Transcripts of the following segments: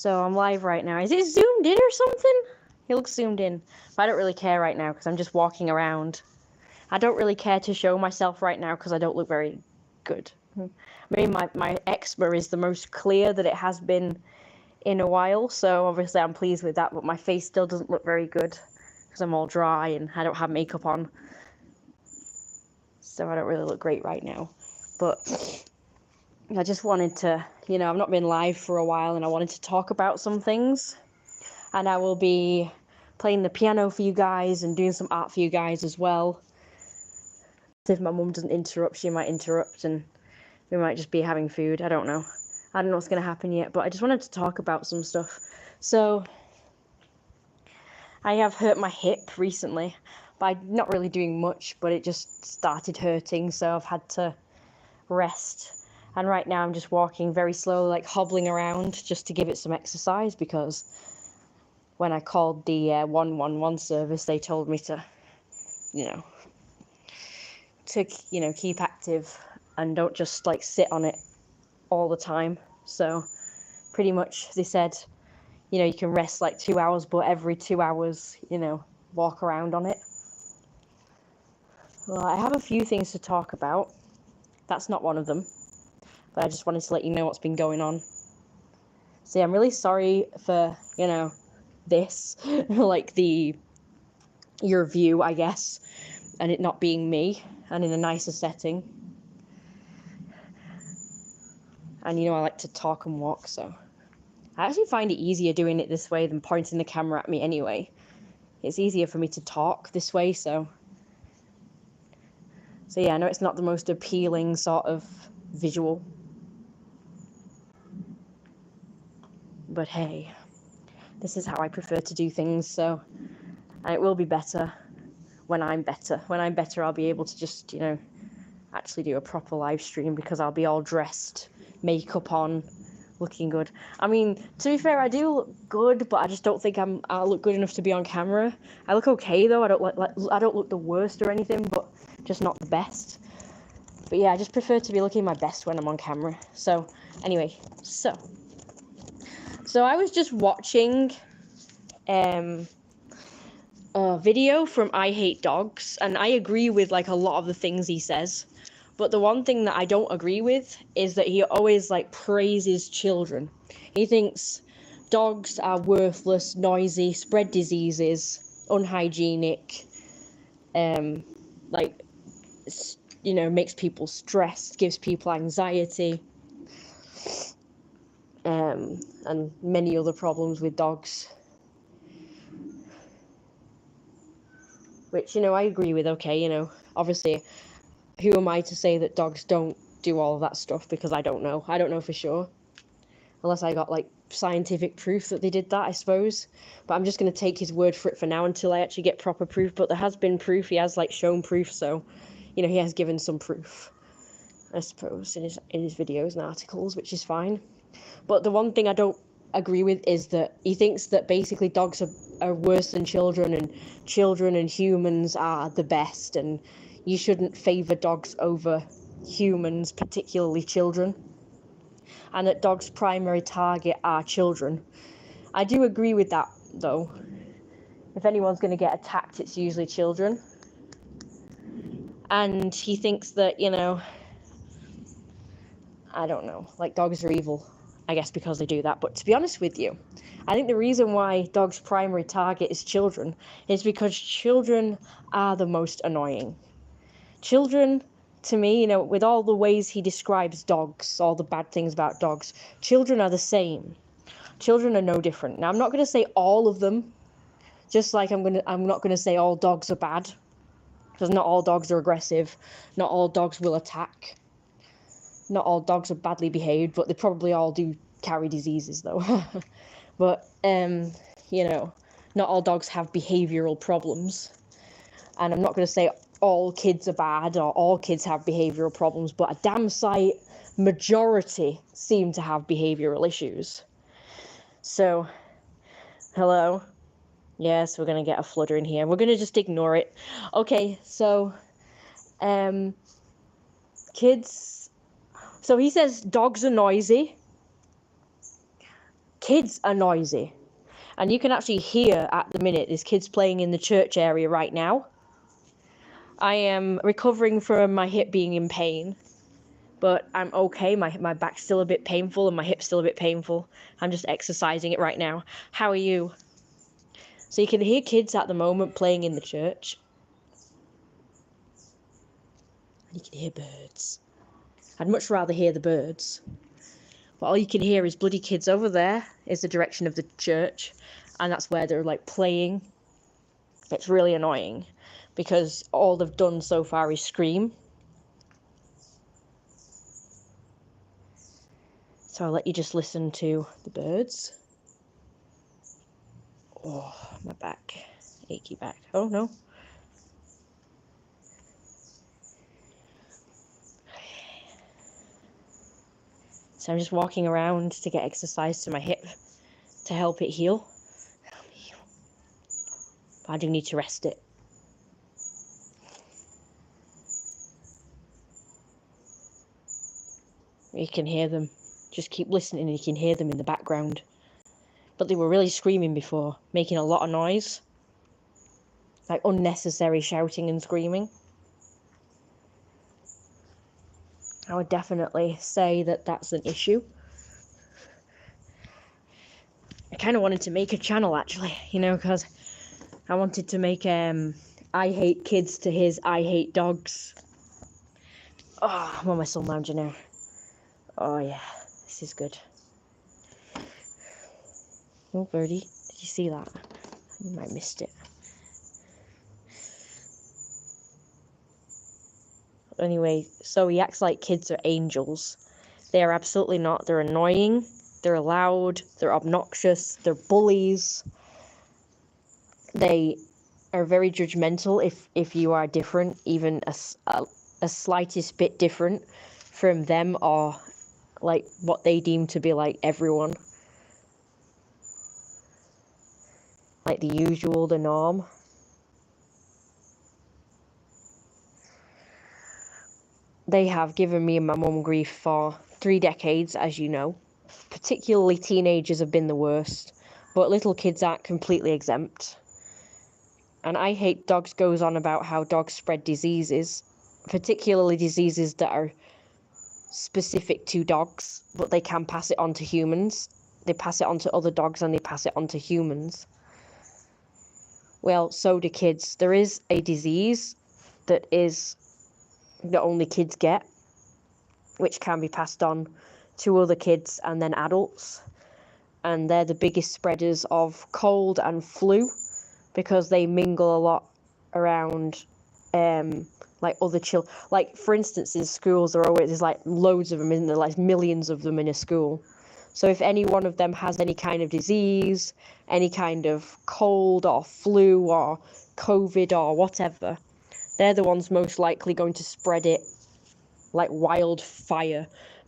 So I'm live right now. Is it zoomed in or something? It looks zoomed in. But I don't really care right now because I'm just walking around. I don't really care to show myself right now because I don't look very good. Maybe my eczema is the most clear that it has been in a while, so obviously I'm pleased with that, but my face still doesn't look very good because I'm all dry and I don't have makeup on. So I don't really look great right now. But I just wanted to, I've not been live for a while and I wanted to talk about some things. And I will be playing the piano for you guys and doing some art for you guys as well. If my mum doesn't interrupt, she might interrupt and we might just be having food. I don't know. I don't know what's going to happen yet, but I just wanted to talk about some stuff. So, I have hurt my hip recently, by not really doing much, but it just started hurting, so I've had to rest. And right now I'm just walking very slowly, like hobbling around, just to give it some exercise, because when I called the 111 service, they told me to, keep active and don't just like sit on it all the time. So pretty much they said, you can rest like 2 hours, but every 2 hours, walk around on it. Well, I have a few things to talk about. That's not one of them, but I just wanted to let you know what's been going on. So yeah, I'm really sorry for, this, like your view, I guess, and it not being me and in a nicer setting. And I like to talk and walk, so I actually find it easier doing it this way than pointing the camera at me anyway. It's easier for me to talk this way, so yeah, I know it's not the most appealing sort of visual, but hey, this is how I prefer to do things, so, and it will be better when I'm better. When I'm better, I'll be able to just, actually do a proper live stream, because I'll be all dressed, makeup on, looking good. I mean, to be fair, I do look good, but I just don't think I look good enough to be on camera. I look okay though. I don't look the worst or anything, but just not the best. But yeah, I just prefer to be looking my best when I'm on camera. So anyway, so I was just watching a video from I Hate Dogs, and I agree with like a lot of the things he says. But the one thing that I don't agree with is that he always like praises children. He thinks dogs are worthless, noisy, spread diseases, unhygienic, makes people stressed, gives people anxiety, and many other problems with dogs. Which, I agree with, okay, obviously, who am I to say that dogs don't do all of that stuff, because I don't know. I don't know for sure. Unless I got, like, scientific proof that they did that, I suppose. But I'm just going to take his word for it for now until I actually get proper proof. But there has been proof. He has, like, shown proof. So, he has given some proof, I suppose, in his videos and articles, which is fine. But the one thing I don't agree with is that he thinks that basically dogs are worse than children, and children and humans are the best, and you shouldn't favour dogs over humans, particularly children, and that dogs' primary target are children. I do agree with that, though. If anyone's going to get attacked, it's usually children. And he thinks that, I don't know, like dogs are evil, I guess, because they do that. But to be honest with you, I think the reason why dogs' primary target is children is because children are the most annoying. Children, to me, with all the ways he describes dogs, all the bad things about dogs, children are the same. Children are no different. Now, I'm not going to say all of them, just like I'm not going to say all dogs are bad, because not all dogs are aggressive, not all dogs will attack, not all dogs are badly behaved, but they probably all do carry diseases, though. But, not all dogs have behavioural problems. And I'm not going to say all kids are bad or all kids have behavioural problems, but a damn sight majority seem to have behavioural issues. So, hello? Yes, we're going to get a flutter in here. We're going to just ignore it. Okay, so, kids... So he says dogs are noisy. Kids are noisy. And you can actually hear at the minute there's kids playing in the church area right now. I am recovering from my hip being in pain, but I'm okay. My back's still a bit painful and my hip's still a bit painful. I'm just exercising it right now. How are you? So you can hear kids at the moment playing in the church. And you can hear birds. I'd much rather hear the birds. But all you can hear is bloody kids over there is the direction of the church. And that's where they're like playing. It's really annoying because all they've done so far is scream. So I'll let you just listen to the birds. Oh, my back. Achy back. Oh, no. So I'm just walking around to get exercise to my hip to help it heal. But I do need to rest it. You can hear them. Just keep listening and you can hear them in the background. But they were really screaming before, making a lot of noise. Like unnecessary shouting and screaming. I would definitely say that that's an issue. I kind of wanted to make a channel actually, because I wanted to make I hate kids to his I hate dogs. Oh, I'm on my sun lounger now. Oh yeah, this is good. Oh, birdie, did you see that? You might have missed it. Anyway, so he acts like kids are angels. They are absolutely not. They're annoying, they're loud, they're obnoxious, they're bullies. They are very judgmental if you are different, even a slightest bit different from them or like what they deem to be like everyone. Like the usual, the norm. They have given me and my mum grief for 3 decades, as you know. Particularly teenagers have been the worst, but little kids aren't completely exempt. And I hate dogs goes on about how dogs spread diseases, particularly diseases that are specific to dogs, but they can pass it on to humans. They pass it on to other dogs and they pass it on to humans. Well, so do kids. There is a disease that only kids get, which can be passed on to other kids and then adults. And they're the biggest spreaders of cold and flu because they mingle a lot around like other children. Like, for instance, in schools, there's like loads of them, isn't there? Like millions of them in a school. So if any one of them has any kind of disease, any kind of cold or flu or COVID or whatever, they're the ones most likely going to spread it like wildfire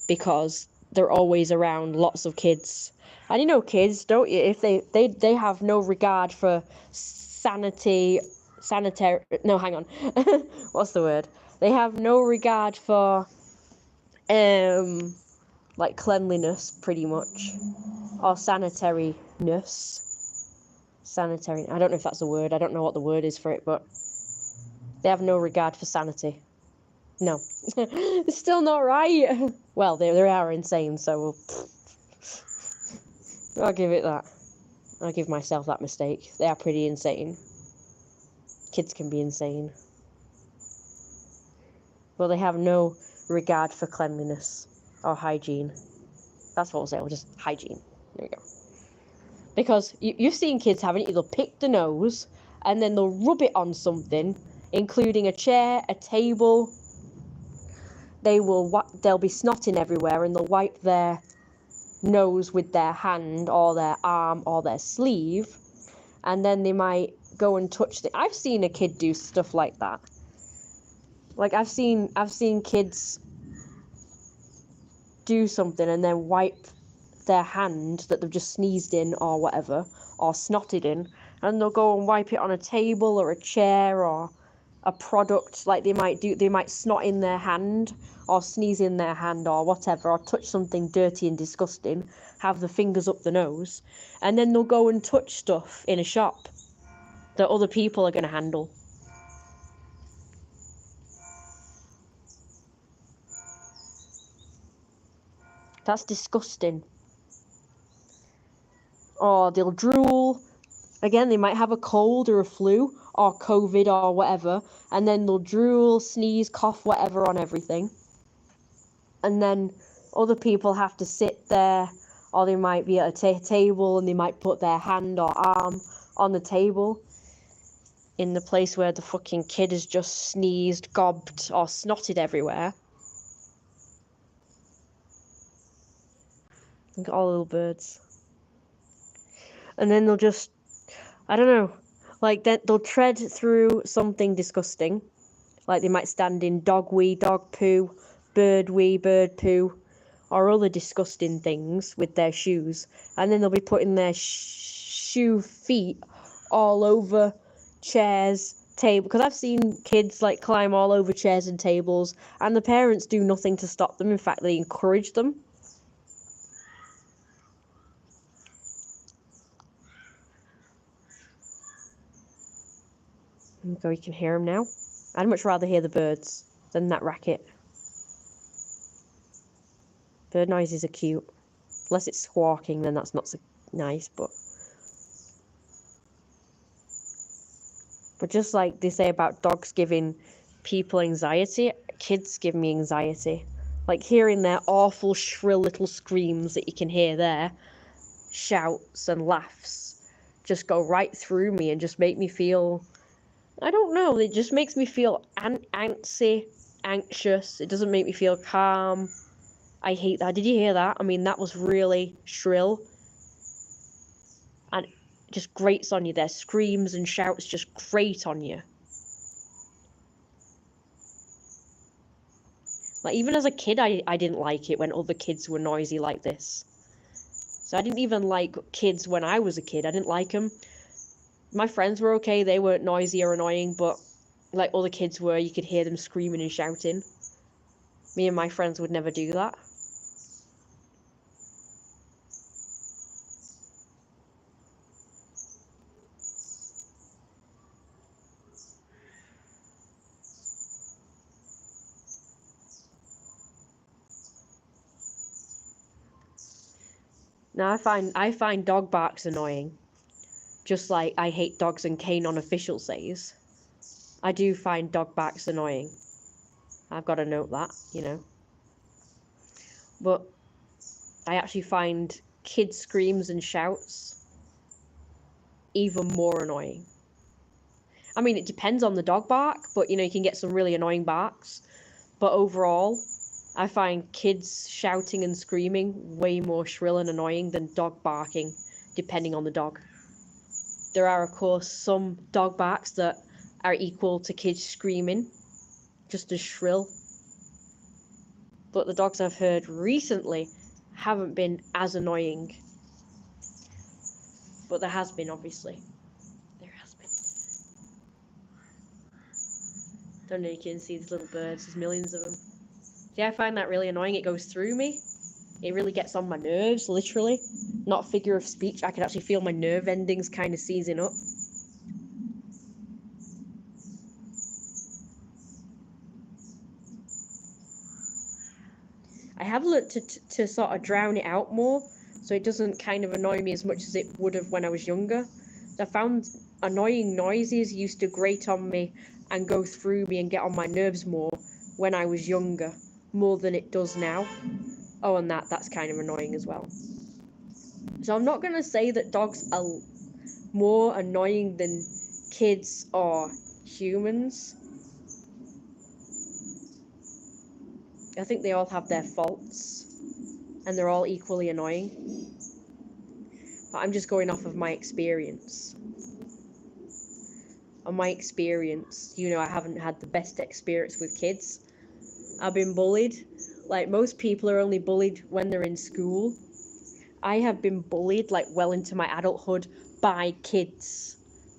because they're always around lots of kids. And kids, don't you? If they have no regard for sanitary. No, hang on. What's the word? They have no regard for like cleanliness, pretty much, or sanitariness. Sanitary. I don't know if that's a word. I don't know what the word is for it, but they have no regard for sanity. No, it's still not right. Well, they are insane, so I'll give it that. I'll give myself that mistake. They are pretty insane. Kids can be insane. Well, they have no regard for cleanliness or hygiene. That's what we'll say. We'll just hygiene. There we go. Because you've seen kids, haven't you? They'll pick the nose and then they'll rub it on something, including a chair, a table. They'll be snotting everywhere and they'll wipe their nose with their hand or their arm or their sleeve, and then they might go and touch I've seen a kid do stuff like that. Like I've seen kids do something and then wipe their hand that they've just sneezed in or whatever, or snotted in, and they'll go and wipe it on a table or a chair or a product. Like they might snot in their hand or sneeze in their hand or whatever, or touch something dirty and disgusting, have the fingers up the nose, and then they'll go and touch stuff in a shop that other people are going to handle. That's disgusting. Or they'll drool. Again, they might have a cold or a flu or COVID or whatever, and then they'll drool, sneeze, cough, whatever on everything. And then other people have to sit there, or they might be at a table and they might put their hand or arm on the table in the place where the fucking kid has just sneezed, gobbed, or snotted everywhere. Look at all the little birds. And then they'll just, I don't know, like they'll tread through something disgusting. Like they might stand in dog wee, dog poo, bird wee, bird poo, or other disgusting things with their shoes. And then they'll be putting their shoe feet all over chairs, table. Because I've seen kids like climb all over chairs and tables, and the parents do nothing to stop them. In fact, they encourage them. So you can hear them now. I'd much rather hear the birds than that racket. Bird noises are cute. Unless it's squawking, then that's not so nice, but just like they say about dogs giving people anxiety, kids give me anxiety. Like hearing their awful shrill little screams that you can hear there, shouts and laughs, just go right through me and just make me feel, I don't know, it just makes me feel anxious. It doesn't make me feel calm. I hate that. Did you hear that? I mean, that was really shrill. And it just grates on you. Their screams and shouts just grate on you. Like, even as a kid, I didn't like it when other kids were noisy like this. So I didn't even like kids when I was a kid. I didn't like them. My friends were okay. They weren't noisy or annoying, but like other kids were, you could hear them screaming and shouting. Me and my friends would never do that. Now I find dog barks annoying. Just like I hate dogs and cane unofficial says. I do find dog barks annoying. I've got to note that, you know. But I actually find kid screams and shouts even more annoying. I mean, it depends on the dog bark, but you know, you can get some really annoying barks. But overall, I find kids shouting and screaming way more shrill and annoying than dog barking, depending on the dog. There are, of course, some dog barks that are equal to kids screaming, just as shrill. But the dogs I've heard recently haven't been as annoying. But there has been, obviously. There has been. Don't know if you can see these little birds, there's millions of them. Yeah, I find that really annoying. It goes through me. It really gets on my nerves, literally. Not figure of speech. I can actually feel my nerve endings kind of seizing up. I have learnt to sort of drown it out more, so it doesn't kind of annoy me as much as it would have when I was younger. I found annoying noises used to grate on me and go through me and get on my nerves more when I was younger, more than it does now. Oh, and that's kind of annoying as well. So I'm not going to say that dogs are more annoying than kids or humans. I think they all have their faults, and they're all equally annoying. But I'm just going off of my experience. On my experience, you know, I haven't had the best experience with kids. I've been bullied. Like, most people are only bullied when they're in school. I have been bullied, like, well into my adulthood by kids,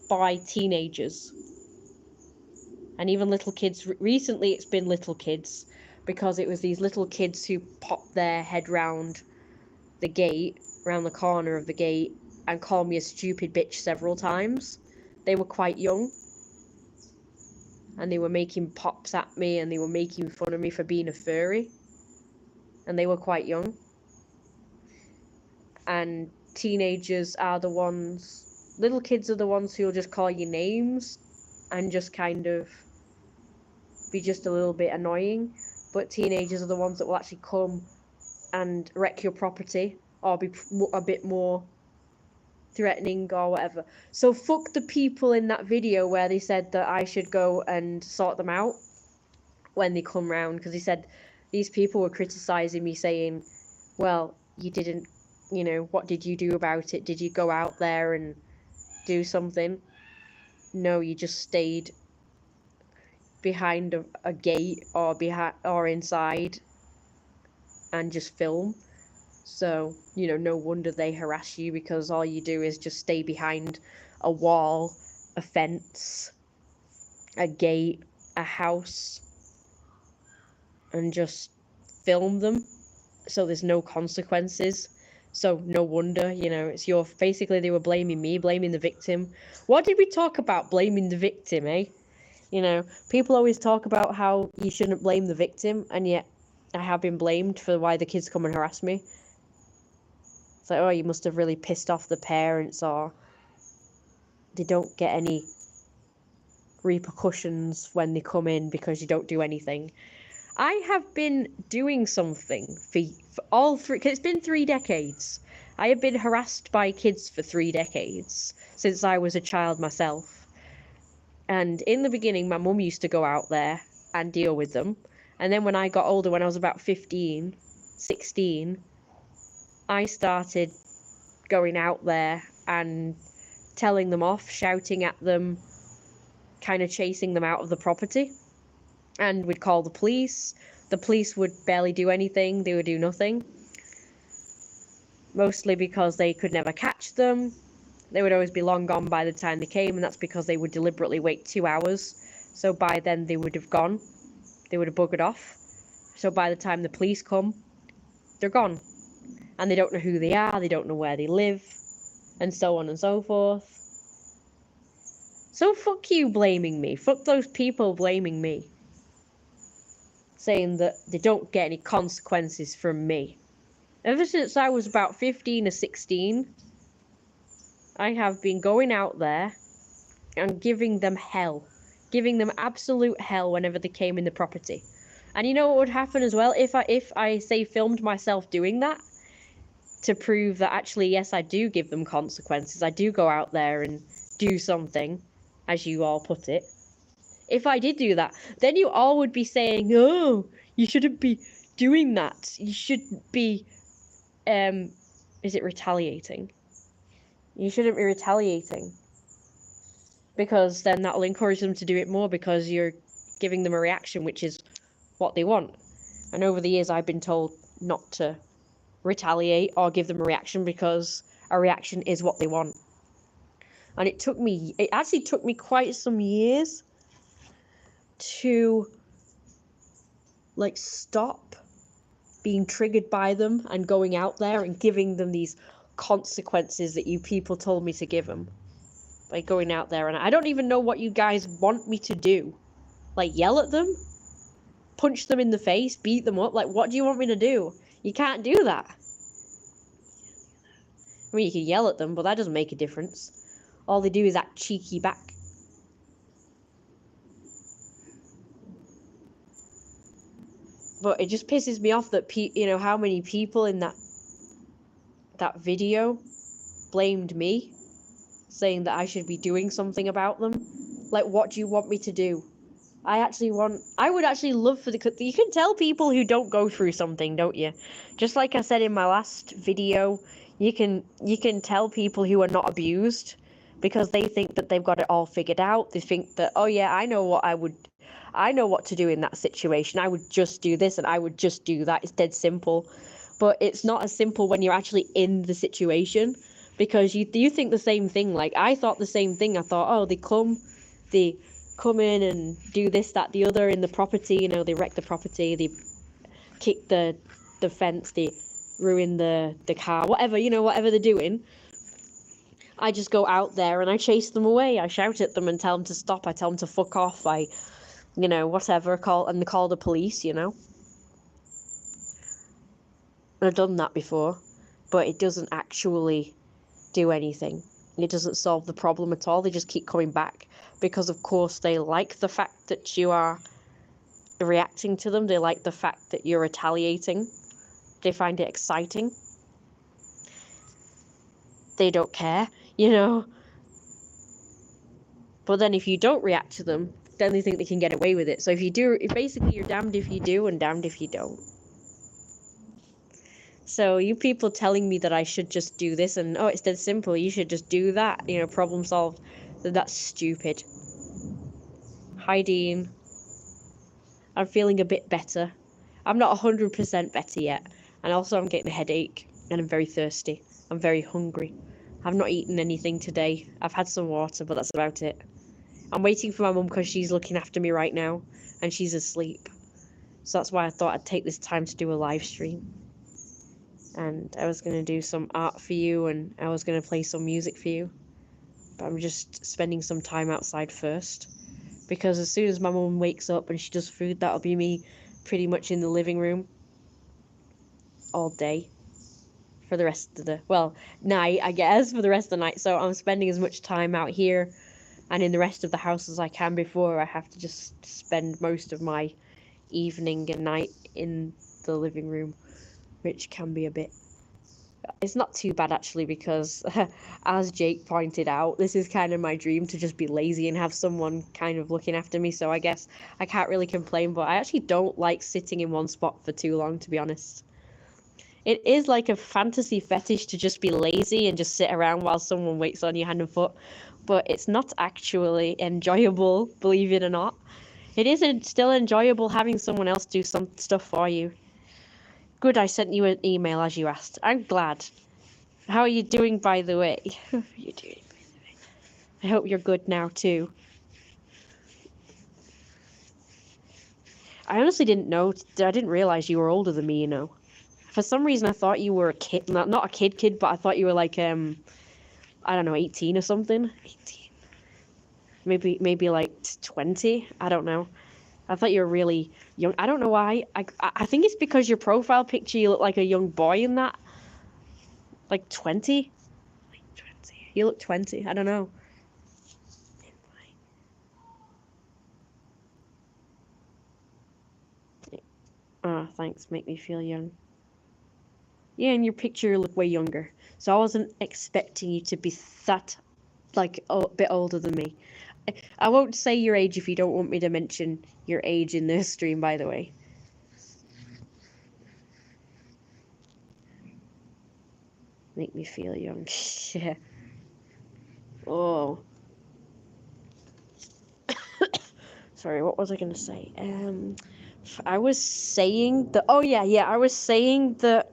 by teenagers. And even little kids. Recently, it's been little kids, because it was these little kids who popped their head round the gate around the corner of the gate and call me a stupid bitch several times. They were quite young, and they were making pops at me, and they were making fun of me for being a furry, and they were quite young. And teenagers are the ones, little kids are the ones who'll just call you names and just kind of be just a little bit annoying, but teenagers are the ones that will actually come and wreck your property or be a bit more threatening or whatever. So fuck the people in that video where they said that I should go and sort them out when they come round, because he said these people were criticizing me, saying, well, you didn't, you know, what did you do about it? Did you go out there and do something? No, you just stayed behind a gate or behind or inside and just film. So, you know, no wonder they harass you, because all you do is just stay behind a wall, a fence, a gate, a house, and just film them. So there's no consequences. So no wonder, you know, it's your, basically they were blaming me, blaming the victim. What did we talk about, blaming the victim, eh? You know, people always talk about how you shouldn't blame the victim, and yet I have been blamed for why the kids come and harass me. It's like, oh, you must have really pissed off the parents, or they don't get any repercussions when they come in because you don't do anything. I have been doing something for all three, because it's been 3 decades. I have been harassed by kids for 3 decades, since I was a child myself. And in the beginning, my mum used to go out there and deal with them. And then when I got older, when I was about 15, 16, I started going out there and telling them off, shouting at them, kind of chasing them out of the property. And we'd call the police. The police would barely do anything. They would do nothing. Mostly because they could never catch them. They would always be long gone by the time they came, and that's because they would deliberately wait 2 hours. So by then they would have gone. They would have buggered off. So by the time the police come, they're gone. And they don't know who they are, they don't know where they live, and so on and so forth. So fuck you blaming me. Fuck those people blaming me, saying that they don't get any consequences from me. Ever since I was about 15 or 16, I have been going out there and giving them hell. Giving them absolute hell whenever they came in the property. And you know what would happen as well? If I say filmed myself doing that, to prove that actually, yes, I do give them consequences. I do go out there and do something, as you all put it. If I did do that, then you all would be saying, oh, you shouldn't be doing that. You should be, is it retaliating? You shouldn't be retaliating. Because then that'll encourage them to do it more, because you're giving them a reaction, which is what they want. And over the years, I've been told not to retaliate or give them a reaction, because a reaction is what they want. And it actually took me quite some years to like stop being triggered by them and going out there and giving them these consequences that you people told me to give them by going out there. And I don't even know what you guys want me to do. Like, yell at them, punch them in the face, beat them up. Like, what do you want me to do? You can't do that. I mean, you can yell at them, but that doesn't make a difference. All they do is act cheeky back. But it just pisses me off that you know how many people in that video blamed me, saying that I should be doing something about them. Like, what do you want me to do? I would actually love for you can tell people who don't go through something, don't you? Just like I said in my last video, you can tell people who are not abused, because they think that they've got it all figured out. They think that, oh yeah, I know what to do in that situation. I would just do this and I would just do that. It's dead simple. But it's not as simple when you're actually in the situation, because you think the same thing. Like, I thought the same thing. I thought, oh, they come in and do this, that, the other in the property, you know, they wreck the property, they kick the fence, they ruin the car, whatever, you know, whatever they're doing, I just go out there and I chase them away. I shout at them and tell them to stop. I tell them to fuck off. I, you know, whatever, call the police, you know. I've done that before, but it doesn't actually do anything. It doesn't solve the problem at all. They just keep coming back because, of course, they like the fact that you are reacting to them. They like the fact that you're retaliating. They find it exciting. They don't care, you know. But then if you don't react to them, then they think they can get away with it. So if you do, basically you're damned if you do and damned if you don't. So you people telling me that I should just do this and, oh, it's dead simple, you should just do that, you know, problem solved, that's stupid. Hi, Dean. I'm feeling a bit better. I'm not 100% better yet. And also I'm getting a headache and I'm very thirsty. I'm very hungry. I've not eaten anything today. I've had some water, but that's about it. I'm waiting for my mum because she's looking after me right now and she's asleep. So that's why I thought I'd take this time to do a live stream. And I was going to do some art for you and I was going to play some music for you. But I'm just spending some time outside first. Because as soon as my mum wakes up and she does food, that'll be me pretty much in the living room all day. For the rest of the, well, night, I guess, for the rest of the night. So I'm spending as much time out here and in the rest of the house as I can before I have to just spend most of my evening and night in the living room, which can be a bit, it's not too bad actually, because as Jake pointed out, this is kind of my dream, to just be lazy and have someone kind of looking after me, so I guess I can't really complain. But I actually don't like sitting in one spot for too long, to be honest. It is like a fantasy fetish to just be lazy and just sit around while someone waits on your hand and foot, but it's not actually enjoyable, believe it or not. It isn't still enjoyable having someone else do some stuff for you. Good, I sent you an email as you asked. I'm glad. How are you doing, by the way? How are you doing, by the way? I hope you're good now, too. I honestly didn't know. I didn't realize you were older than me, you know. For some reason, I thought you were a kid. Not a kid, but I thought you were like, I don't know, 18 or something. 18. Maybe like 20. I don't know. I thought you were really young. I don't know why. I think it's because your profile picture, you look like a young boy in that. Like 20? Like 20. You look 20. I don't know. Oh, thanks. Make me feel young. Yeah, in your picture you look way younger. So I wasn't expecting you to be that, like, a bit older than me. I won't say your age if you don't want me to mention your age in this stream, by the way. Make me feel young. Yeah. Oh. Sorry, what was I going to say? I was saying that... Oh, yeah. I was saying that...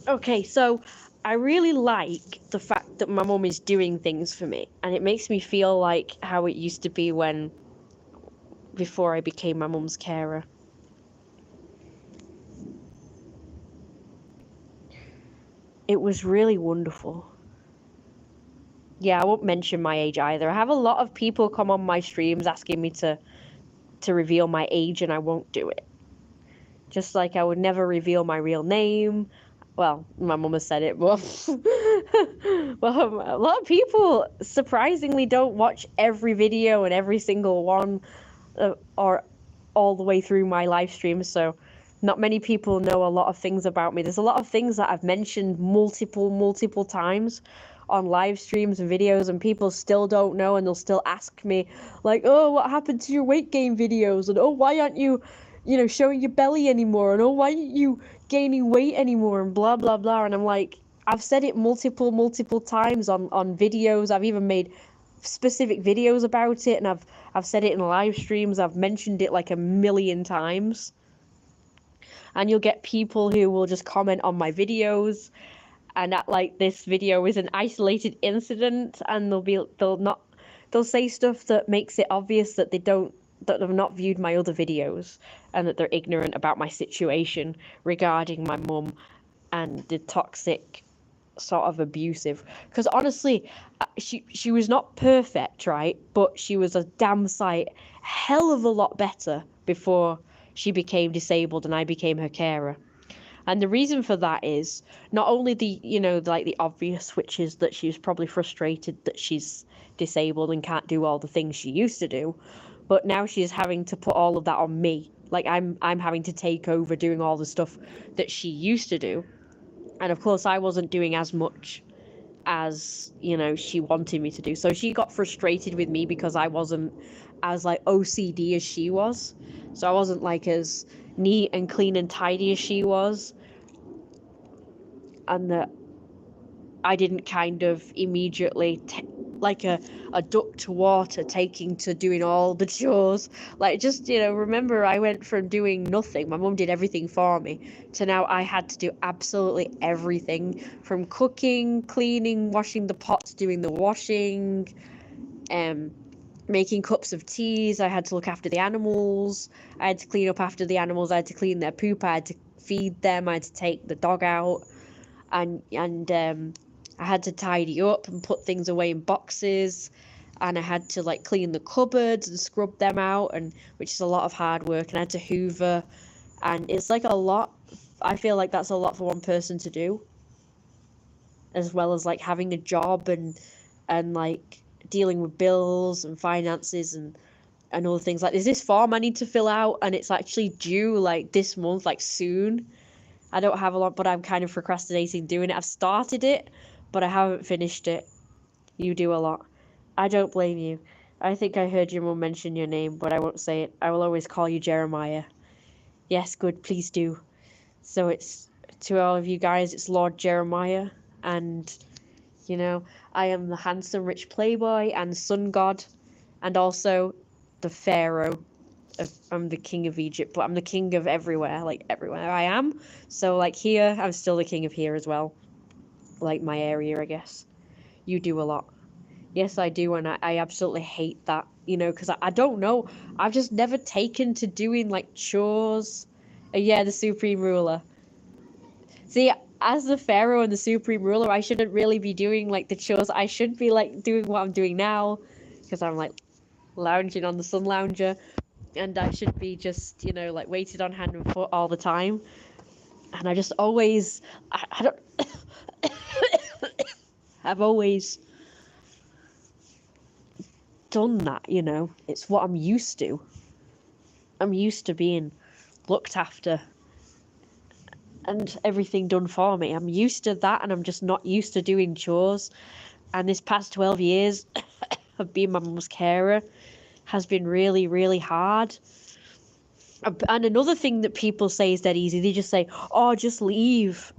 Okay, so I really like the fact that my mum is doing things for me. And it makes me feel like how it used to be before I became my mum's carer. It was really wonderful. Yeah, I won't mention my age either. I have a lot of people come on my streams asking me to reveal my age, and I won't do it. Just like I would never reveal my real name. Well, my mum has said it, but well, a lot of people surprisingly don't watch every video and every single one or all the way through my live stream, so not many people know a lot of things about me. There's a lot of things that I've mentioned multiple times on live streams and videos, and people still don't know, and they'll still ask me, like, oh, what happened to your weight gain videos? And, oh, why aren't you, showing your belly anymore? And, oh, why aren't you gaining weight anymore? And blah, blah, blah. And I'm like, I've said it multiple times on videos. I've even made specific videos about it, and I've said it in live streams. I've mentioned it like a million times. And you'll get people who will just comment on my videos and act like this video is an isolated incident, and they'll say stuff that makes it obvious that they don't that have not viewed my other videos and that they're ignorant about my situation regarding my mum and the toxic sort of abusive, because honestly, she was not perfect, right, but she was a damn sight hell of a lot better before she became disabled and I became her carer. And the reason for that is not only the, like the obvious, which is that she's probably frustrated that she's disabled and can't do all the things she used to do, but now she's having to put all of that on me. Like I'm having to take over doing all the stuff that she used to do. And of course I wasn't doing as much as, she wanted me to do. So she got frustrated with me because I wasn't as like OCD as she was. So I wasn't like as neat and clean and tidy as she was. And that I didn't kind of immediately like a duck to water, taking to doing all the chores. Like, just, remember, I went from doing nothing, my mum did everything for me, to now I had to do absolutely everything, from cooking, cleaning, washing the pots, doing the washing, making cups of teas. I had to look after the animals, I had to clean up after the animals, I had to clean their poop, I had to feed them, I had to take the dog out, and I had to tidy up and put things away in boxes, and I had to like clean the cupboards and scrub them out, and which is a lot of hard work, and I had to hoover, and it's like a lot. I feel like that's a lot for one person to do, as well as like having a job and like dealing with bills and finances and other things. Like, there's this form I need to fill out, and it's actually due like this month, like soon. I don't have a lot, but I'm kind of procrastinating doing it. I've started it, but I haven't finished it. You do a lot. I don't blame you. I think I heard your mum mention your name, but I won't say it. I will always call you Jeremiah. Yes, good, please do. So it's, to all of you guys, it's Lord Jeremiah, and, I am the handsome rich playboy and sun god, and also the pharaoh. I'm the king of Egypt, but I'm the king of everywhere, like everywhere I am. So like here, I'm still the king of here as well. Like my area, I guess. You do a lot. Yes, I do, and I absolutely hate that, because I don't know. I've just never taken to doing like chores. Yeah, the supreme ruler. See, as the pharaoh and the supreme ruler, I shouldn't really be doing like the chores. I should be like doing what I'm doing now, because I'm like lounging on the sun lounger. And I should be just, like weighted on hand and foot all the time. And I just always, I don't, I've always done that, It's what I'm used to. I'm used to being looked after and everything done for me. I'm used to that, and I'm just not used to doing chores. And this past 12 years of being my mum's carer has been really, really hard. And another thing that people say is that easy. They just say, oh, just leave.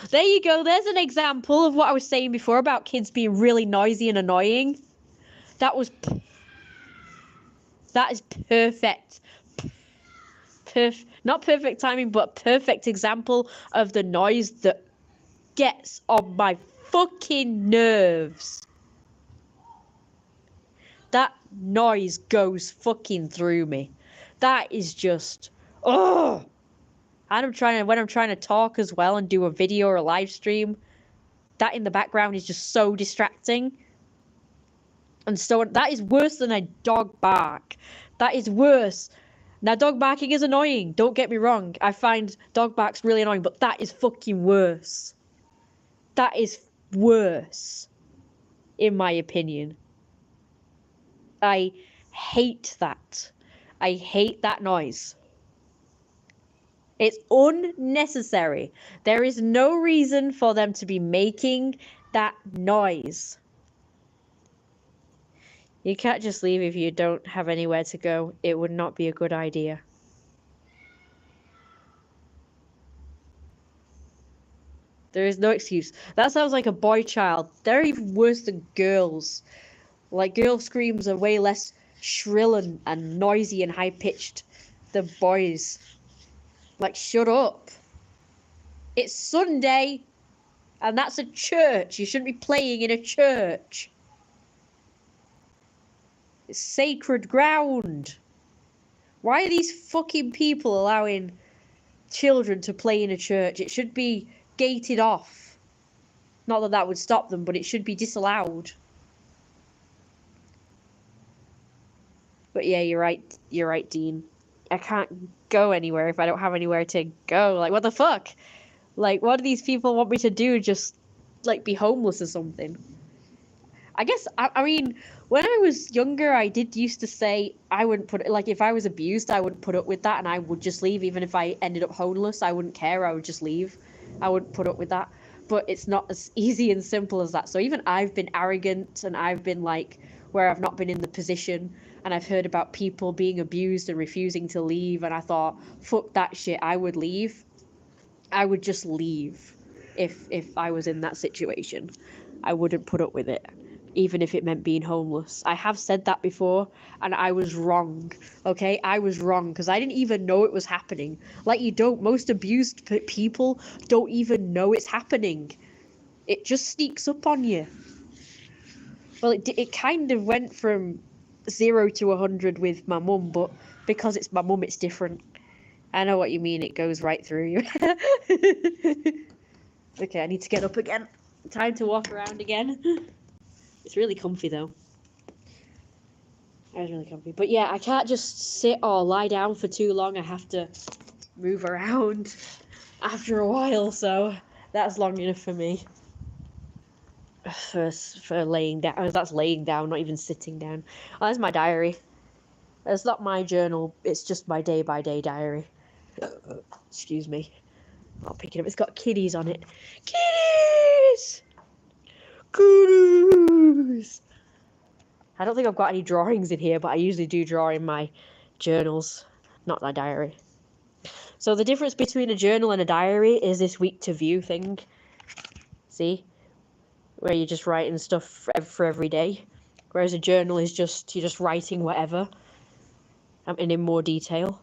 There you go. There's an example of what I was saying before about kids being really noisy and annoying. That is perfect. Not perfect timing, but perfect example of the noise that gets on my fucking nerves. That noise goes fucking through me. That is just, oh. And when I'm trying to talk as well and do a video or a live stream, that in the background is just so distracting. And so that is worse than a dog bark. That is worse. Now, dog barking is annoying. Don't get me wrong. I find dog barks really annoying, but that is fucking worse. That is worse, in my opinion. I hate that. I hate that noise. It's unnecessary. There is no reason for them to be making that noise. You can't just leave if you don't have anywhere to go. It would not be a good idea. There is no excuse. That sounds like a boy child. They're even worse than girls. Like, girl screams are way less shrill and noisy and high-pitched than boys. Like, shut up. It's Sunday. And that's a church. You shouldn't be playing in a church. It's sacred ground. Why are these fucking people allowing children to play in a church? It should be gated off. Not that that would stop them, but it should be disallowed. But yeah, you're right, Dean. I can't go anywhere if I don't have anywhere to go. Like, what the fuck? Like, what do these people want me to do? Just, like, be homeless or something? I guess, I mean, when I was younger, I did used to say I wouldn't put it, like, if I was abused, I wouldn't put up with that, and I would just leave. Even if I ended up homeless, I wouldn't care, I would just leave. I wouldn't put up with that. But it's not as easy and simple as that. So even I've been arrogant, and I've been, like, where I've not been in the position, and I've heard about people being abused and refusing to leave, and I thought, fuck that shit, I would leave. I would just leave if I was in that situation. I wouldn't put up with it, even if it meant being homeless. I have said that before, and I was wrong, okay? I was wrong, because I didn't even know it was happening. Like, most abused people don't even know it's happening. It just sneaks up on you. Well, it kind of went from 0 to 100 with my mum, but because it's my mum, it's different. I know what you mean, it goes right through you. Okay, I need to get up again. Time to walk around again. It's really comfy though. That was really comfy. But yeah, I can't just sit or lie down for too long. I have to move around after a while, so that's long enough for me. For laying down. That's laying down, not even sitting down. Oh, that's my diary. It's not my journal, it's just my day-by-day diary. Excuse me. I'll pick it up. It's got kitties on it. Kitties! Kitties! I don't think I've got any drawings in here, but I usually do draw in my journals, not my diary. So the difference between a journal and a diary is this week to view thing. See? Where you're just writing stuff for every day. Whereas a journal is just, you're just writing whatever. And in more detail.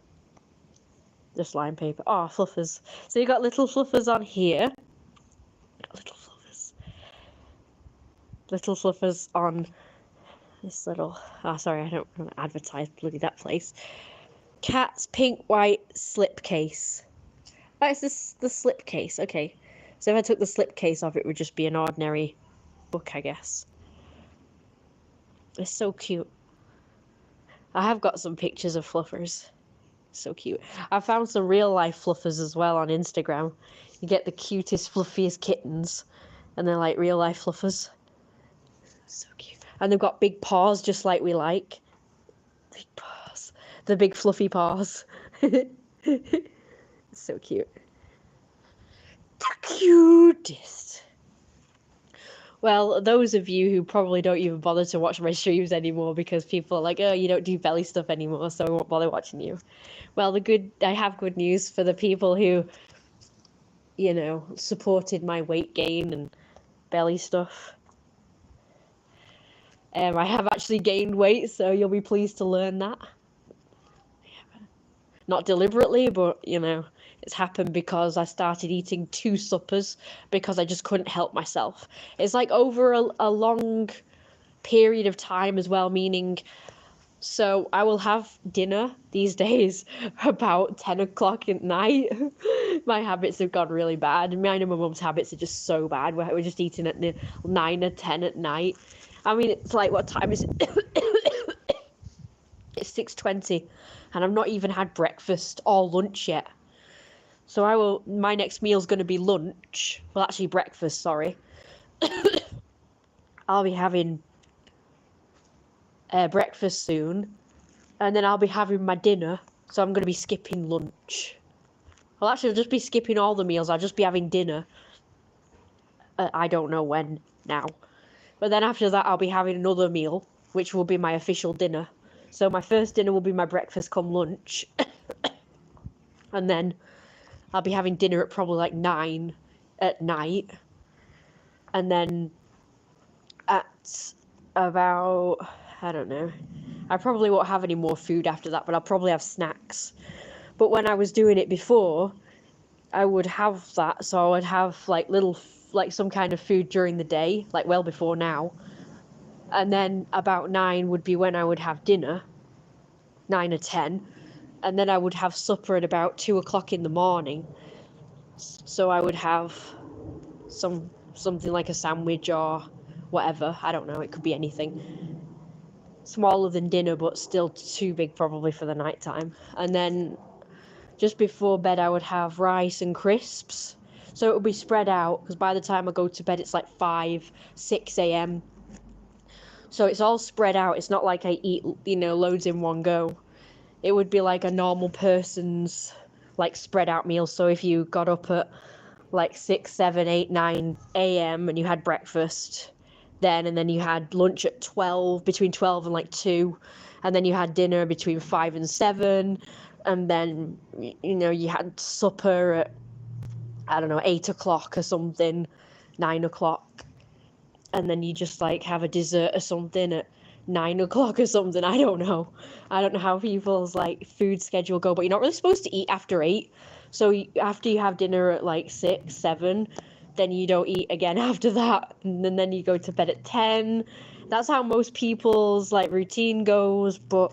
Just line paper. Oh, fluffers. So you got little fluffers on here. Little fluffers. Little fluffers on this little... Oh, sorry, I don't want to advertise bloody that place. Cat's pink white slipcase. Oh, it's this the slipcase. Okay. So if I took the slipcase off, it would just be an ordinary book, I guess. It's so cute. I have got some pictures of fluffers. So cute. I found some real life fluffers as well on Instagram. You get the cutest, fluffiest kittens, and they're like real life fluffers. So cute. And they've got big paws just like we like. Big paws. The big fluffy paws. So cute. The cutest. Well, those of you who probably don't even bother to watch my streams anymore because people are like, oh, you don't do belly stuff anymore, so I won't bother watching you. Well, I have good news for the people who, you know, supported my weight gain and belly stuff. I have actually gained weight, so you'll be pleased to learn that. Not deliberately, but, you know, it's happened because I started eating 2 suppers because I just couldn't help myself. It's like over a long period of time as well, meaning... So I will have dinner these days about 10 o'clock at night. My habits have gone really bad. Mine and my mum's habits are just so bad. We're just eating at 9 or 10 at night. I mean, it's like, what time is it? It's 6:20 and I've not even had breakfast or lunch yet. So my next meal's going to be lunch. Well, actually breakfast, sorry. I'll be having breakfast soon, and then I'll be having my dinner, so I'm going to be skipping lunch. Well, actually, I'll just be skipping all the meals. I'll just be having dinner. I don't know when now. But then after that, I'll be having another meal, which will be my official dinner. So my first dinner will be my breakfast come lunch. And then I'll be having dinner at probably like 9 at night. And then at about... I don't know. I probably won't have any more food after that, but I'll probably have snacks. But when I was doing it before, I would have that. So I would have like little like some kind of food during the day, like well before now. And then about 9 would be when I would have dinner, 9 or 10. And then I would have supper at about 2 o'clock in the morning. So I would have something like a sandwich or whatever. I don't know, it could be anything. Smaller than dinner, but still too big probably for the night time. And then just before bed, I would have rice and crisps. So it would be spread out, because by the time I go to bed, it's like 5, 6 a.m. So it's all spread out. It's not like I eat, loads in one go. It would be like a normal person's, like, spread out meal. So if you got up at like 6, 7, 8, 9 a.m. and you had breakfast then, and then you had lunch at 12, between 12 and like 2, and then you had dinner between 5 and 7, and then, you had supper at, I don't know, 8 o'clock or something, 9 o'clock, and then you just like have a dessert or something at 9 o'clock or something. I don't know how people's like food schedule go, but you're not really supposed to eat after 8. So after you have dinner at like 6, 7, then you don't eat again after that, and then you go to bed at 10. That's how most people's like routine goes, but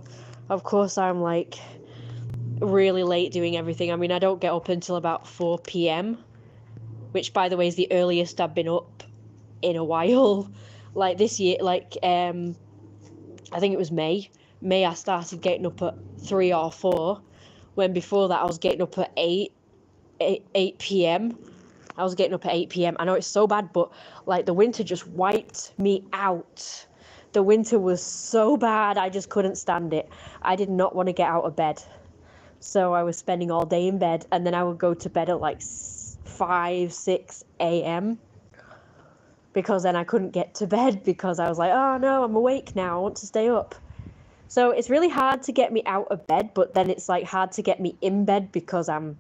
of course I'm like really late doing everything. I mean, I don't get up until about 4 p.m, which by the way is the earliest I've been up in a while. Like this year, like I think it was May I started getting up at 3 or 4, when before that I was getting up at 8 p.m. I was getting up at 8 p.m. I know it's so bad, but like the winter just wiped me out. The winter was so bad, I just couldn't stand it. I did not want to get out of bed. So I was spending all day in bed, and then I would go to bed at like 5, 6 a.m. because then I couldn't get to bed because I was like, oh no, I'm awake now, I want to stay up. So it's really hard to get me out of bed, but then it's like hard to get me in bed because I'm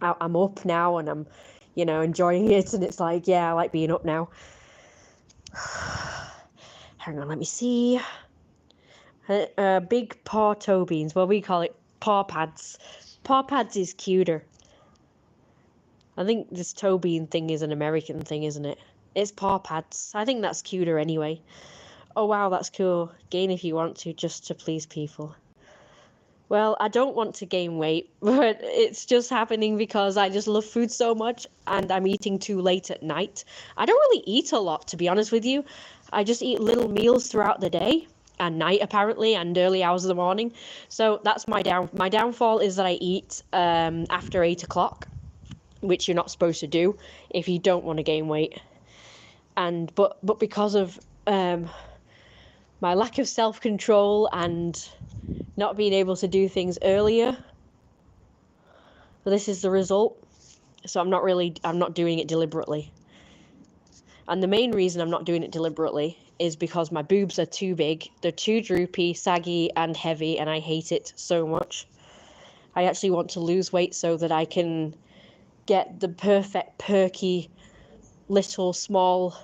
up now and I'm, enjoying it, and it's like, yeah, I like being up now. Hang on, let me see. Big paw toe beans. Well, we call it paw pads. Paw pads is cuter. I think this toe bean thing is an American thing, isn't it? It's paw pads. I think that's cuter anyway. Oh wow, that's cool. Gain if you want to, just to please people. Well, I don't want to gain weight, but it's just happening because I just love food so much, and I'm eating too late at night. I don't really eat a lot, to be honest with you. I just eat little meals throughout the day and night, apparently, and early hours of the morning. So that's my downfall is that I eat after 8 o'clock, which you're not supposed to do if you don't want to gain weight. But because of my lack of self-control and not being able to do things earlier, this is the result. So I'm not doing it deliberately. And the main reason I'm not doing it deliberately is because my boobs are too big. They're too droopy, saggy, and heavy, and I hate it so much. I actually want to lose weight so that I can get the perfect, perky, little, small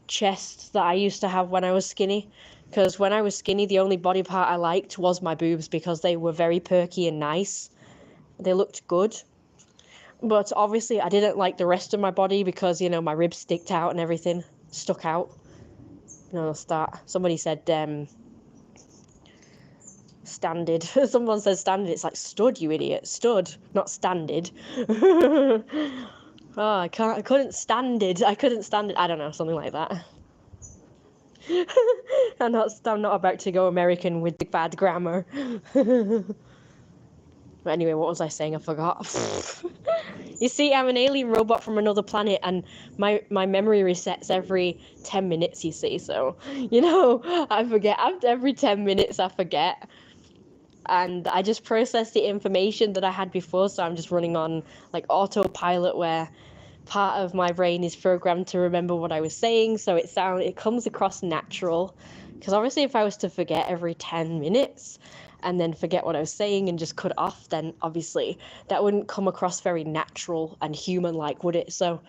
chest that I used to have when I was skinny. Because when I was skinny, the only body part I liked was my boobs because they were very perky and nice. They looked good. But obviously I didn't like the rest of my body because, my ribs stuck out and everything. Stuck out. Somebody said, standard. Someone said standard. It's like stud, you idiot. Stud, not standard. Oh, I couldn't stand it. I don't know, something like that. I'm not about to go American with the bad grammar. But anyway, what was I saying? I forgot. You see, I'm an alien robot from another planet, and my memory resets every 10 minutes, you see. So, I forget. Every 10 minutes, I forget. And I just process the information that I had before, so I'm just running on, like, autopilot where part of my brain is programmed to remember what I was saying, so it comes across natural. Because obviously if I was to forget every 10 minutes and then forget what I was saying and just cut off, then obviously that wouldn't come across very natural and human-like, would it? So,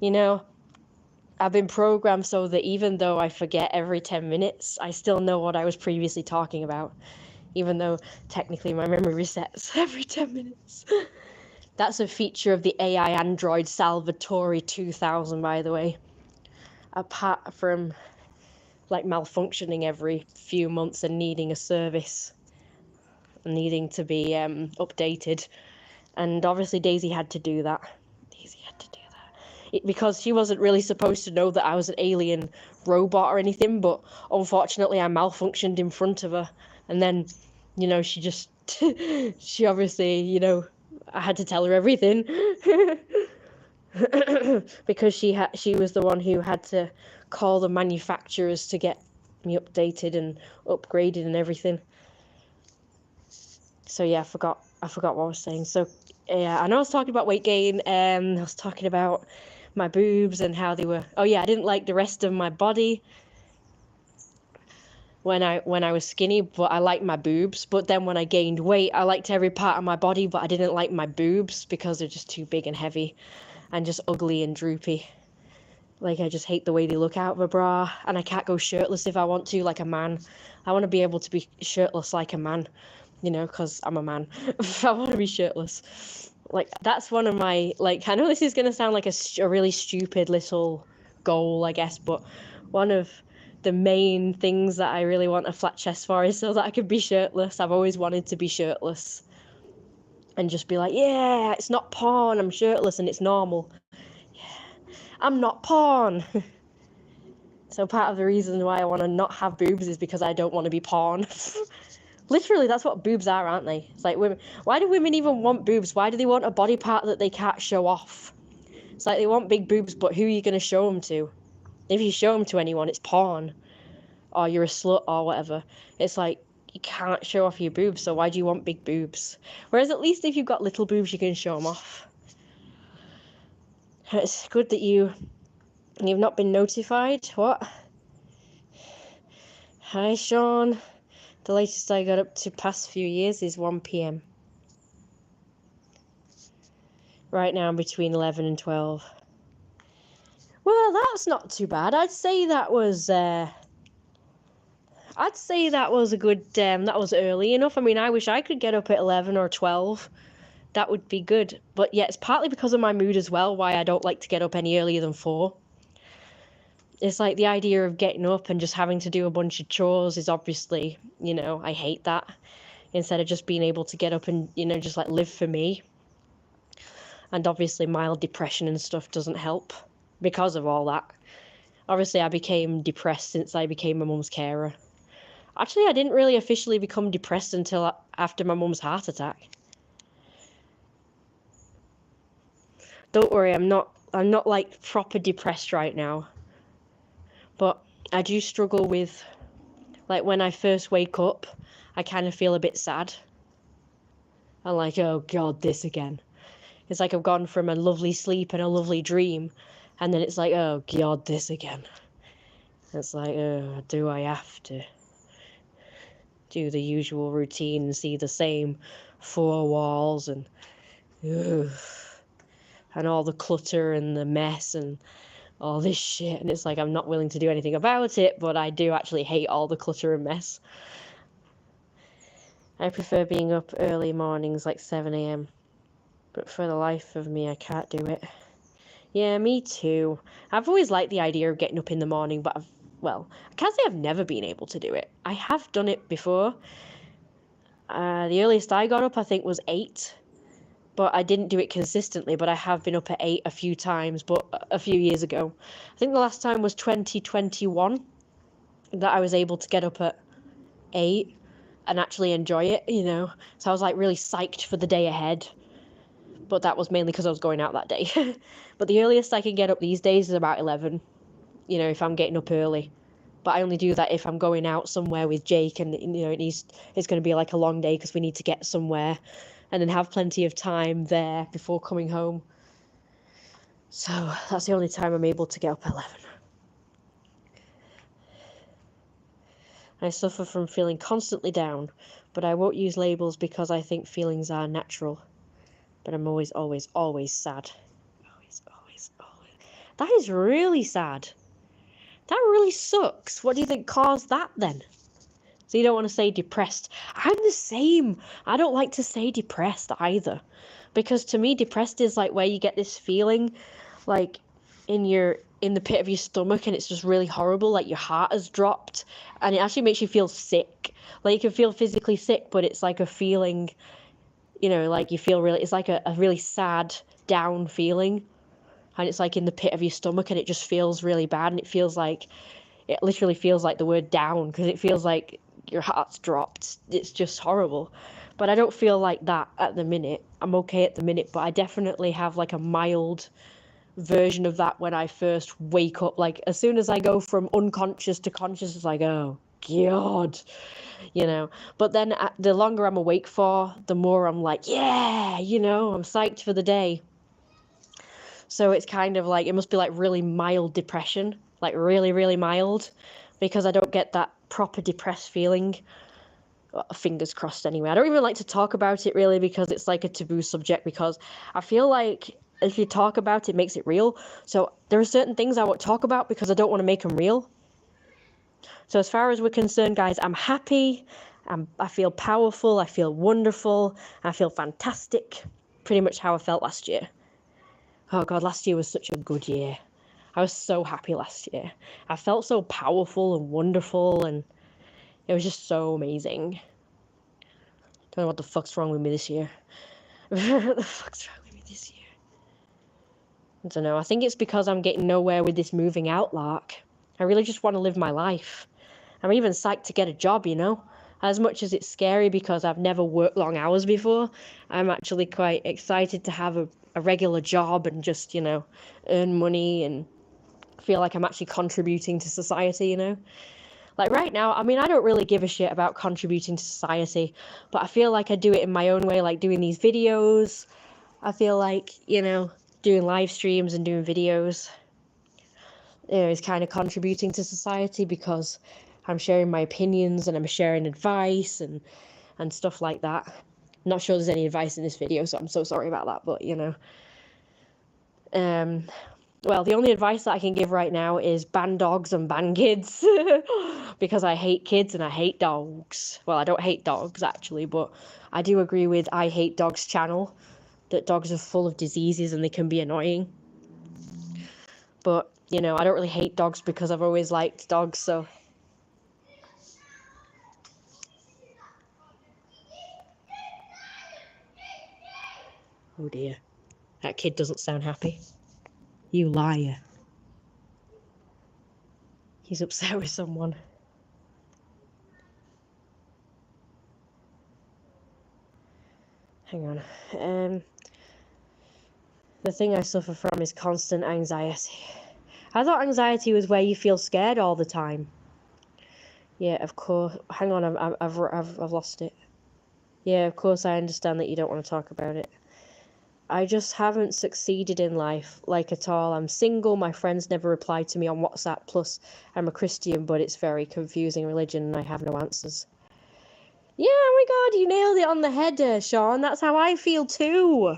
I've been programmed so that even though I forget every 10 minutes, I still know what I was previously talking about, even though technically my memory resets every 10 minutes. That's a feature of the AI android Salvatore 2000, by the way. Apart from like malfunctioning every few months and needing a service, needing to be updated. And obviously Daisy had to do that. Because she wasn't really supposed to know that I was an alien robot or anything, but unfortunately I malfunctioned in front of her. And then, you know, she just, she obviously, you know, I had to tell her everything. Because she was the one who had to call the manufacturers to get me updated and upgraded and everything. So yeah, I forgot what I was saying. So yeah, I know I was talking about weight gain. I was talking about my boobs and how they were. Oh yeah, I didn't like the rest of my body when I was skinny, but I liked my boobs. But then when I gained weight, I liked every part of my body, but I didn't like my boobs because they're just too big and heavy, and just ugly and droopy. Like, I just hate the way they look out of a bra, and I can't go shirtless if I want to, like a man. I want to be able to be shirtless like a man, you know, because I'm a man. I want to be shirtless. Like, that's one of my, like, I know this is going to sound like a really stupid little goal, I guess, but one of the main things that I really want a flat chest for is so that I can be shirtless. I've always wanted to be shirtless and just be like, yeah, it's not porn, I'm shirtless and it's normal. I'm not porn. So part of the reason why I want to not have boobs is because I don't want to be porn. Literally, that's what boobs are, aren't they? It's like, women. Why do women even want boobs? Why do they want a body part that they can't show off? It's like they want big boobs, but who are you going to show them to? If you show them to anyone, it's porn. Or you're a slut or whatever. It's like, you can't show off your boobs, so why do you want big boobs? Whereas at least if you've got little boobs, you can show them off. It's good that you've not been notified. What? Hi, Sean. The latest I got up to past few years is 1 p.m. Right now I'm between 11 and 12. Well, that's not too bad. I'd say that was a good, that was early enough. I mean, I wish I could get up at 11 or 12. That would be good. But yeah, it's partly because of my mood as well, why I don't like to get up any earlier than 4. It's like the idea of getting up and just having to do a bunch of chores is obviously, you know, I hate that. Instead of just being able to get up and, you know, just like live for me. And obviously mild depression and stuff doesn't help because of all that. Obviously I became depressed since I became my mum's carer. Actually, I didn't really officially become depressed until after my mum's heart attack. Don't worry, I'm not like proper depressed right now. But I do struggle with, like, when I first wake up, I kind of feel a bit sad. I'm like, oh God, this again. It's like I've gone from a lovely sleep and a lovely dream, and then it's like, oh God, this again. It's like, oh, do I have to do the usual routine and see the same 4 walls and all the clutter and the mess and all this shit? And it's like, I'm not willing to do anything about it, but I do actually hate all the clutter and mess. I prefer being up early mornings, like 7 a.m. But for the life of me, I can't do it. Yeah, me too. I've always liked the idea of getting up in the morning, but I can't say I've never been able to do it. I have done it before. The earliest I got up, I think, was 8. But I didn't do it consistently, but I have been up at 8 a few times, but a few years ago. I think the last time was 2021 that I was able to get up at 8 and actually enjoy it, you know. So I was like really psyched for the day ahead. But that was mainly because I was going out that day. But the earliest I can get up these days is about 11, you know, if I'm getting up early. But I only do that if I'm going out somewhere with Jake and, you know, it's going to be like a long day because we need to get somewhere and then have plenty of time there before coming home. So that's the only time I'm able to get up at 11. I suffer from feeling constantly down, but I won't use labels because I think feelings are natural. But I'm always, always, always sad. Always, always, always. That is really sad. That really sucks. What do you think caused that then? So you don't want to say depressed. I'm the same. I don't like to say depressed either. Because to me, depressed is like where you get this feeling like in the pit of your stomach, and it's just really horrible, like your heart has dropped, and it actually makes you feel sick. Like you can feel physically sick, but it's like a feeling, like you feel really, it's like a really sad, down feeling. And it's like in the pit of your stomach, and it just feels really bad, and it literally feels like the word down, because it feels like your heart's dropped. It's just horrible. But I don't feel like that at the minute. I'm okay at the minute, but I definitely have like a mild version of that when I first wake up. Like as soon as I go from unconscious to conscious, it's like, oh God, But then the longer I'm awake for, the more I'm like, yeah, I'm psyched for the day. So it's kind of like, it must be like really mild depression, like really, really mild, because I don't get that proper depressed feeling. Fingers crossed anyway. I don't even like to talk about it really, because it's like a taboo subject, because I feel like if you talk about it, it makes it real. So there are certain things I won't talk about because I don't want to make them real. So as far as we're concerned, guys, I'm happy. I feel powerful. I feel wonderful. I feel fantastic. Pretty much how I felt last year. Oh God, last year was such a good year. I was so happy last year. I felt so powerful and wonderful, and it was just so amazing. Don't know what the fuck's wrong with me this year. What the fuck's wrong with me this year? I don't know. I think it's because I'm getting nowhere with this moving out lark. I really just want to live my life. I'm even psyched to get a job, As much as it's scary because I've never worked long hours before, I'm actually quite excited to have a regular job and just, earn money and feel like I'm actually contributing to society, Like right now, I mean, I don't really give a shit about contributing to society, but I feel like I do it in my own way, like doing these videos. I feel like, doing live streams and doing videos, is kind of contributing to society, because I'm sharing my opinions and I'm sharing advice and stuff like that. I'm not sure there's any advice in this video, so I'm so sorry about that, but well, the only advice that I can give right now is ban dogs and ban kids, because I hate kids and I hate dogs. Well, I don't hate dogs actually, but I do agree with I Hate Dogs channel that dogs are full of diseases and they can be annoying. But, I don't really hate dogs because I've always liked dogs, so. Oh dear. That kid doesn't sound happy. You liar. He's upset with someone. Hang on. The thing I suffer from is constant anxiety. I thought anxiety was where you feel scared all the time. Yeah, of course. Hang on, I've lost it. Yeah, of course I understand that you don't want to talk about it. I just haven't succeeded in life, like at all. I'm single, my friends never reply to me on WhatsApp, plus I'm a Christian, but it's very confusing religion and I have no answers. Yeah, oh my God, you nailed it on the head, Sean. That's how I feel too.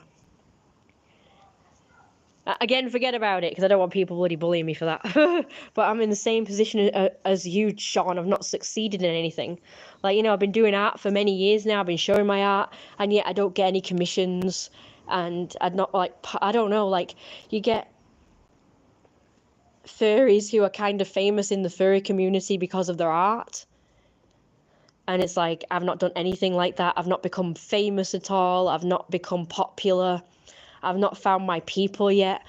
Again, forget about it, because I don't want people bloody bullying me for that. But I'm in the same position as you, Sean. I've not succeeded in anything. Like, I've been doing art for many years now. I've been showing my art, and yet I don't get any commissions. And I'd not, like, I don't know, like, you get furries who are kind of famous in the furry community because of their art. And it's like, I've not done anything like that. I've not become famous at all. I've not become popular. I've not found my people yet.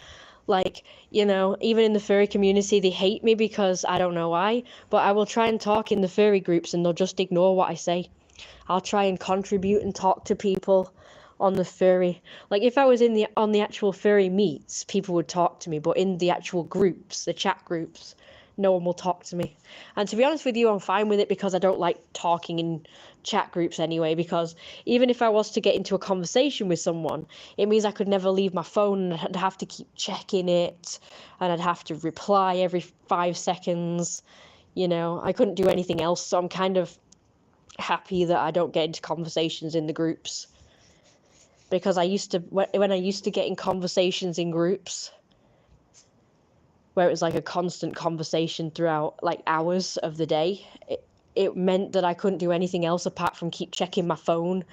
Like, even in the furry community, they hate me because I don't know why, but I will try and talk in the furry groups and they'll just ignore what I say. I'll try and contribute and talk to people on the furry. Like, if I was on the actual furry meets, people would talk to me, but in the actual groups, the chat groups, no one will talk to me. And to be honest with you, I'm fine with it, because I don't like talking in chat groups anyway, because even if I was to get into a conversation with someone, it means I could never leave my phone and I'd have to keep checking it and I'd have to reply every 5 seconds. I couldn't do anything else, so I'm kind of happy that I don't get into conversations in the groups, because when I used to get in conversations in groups where it was like a constant conversation throughout like hours of the day, it meant that I couldn't do anything else apart from keep checking my phone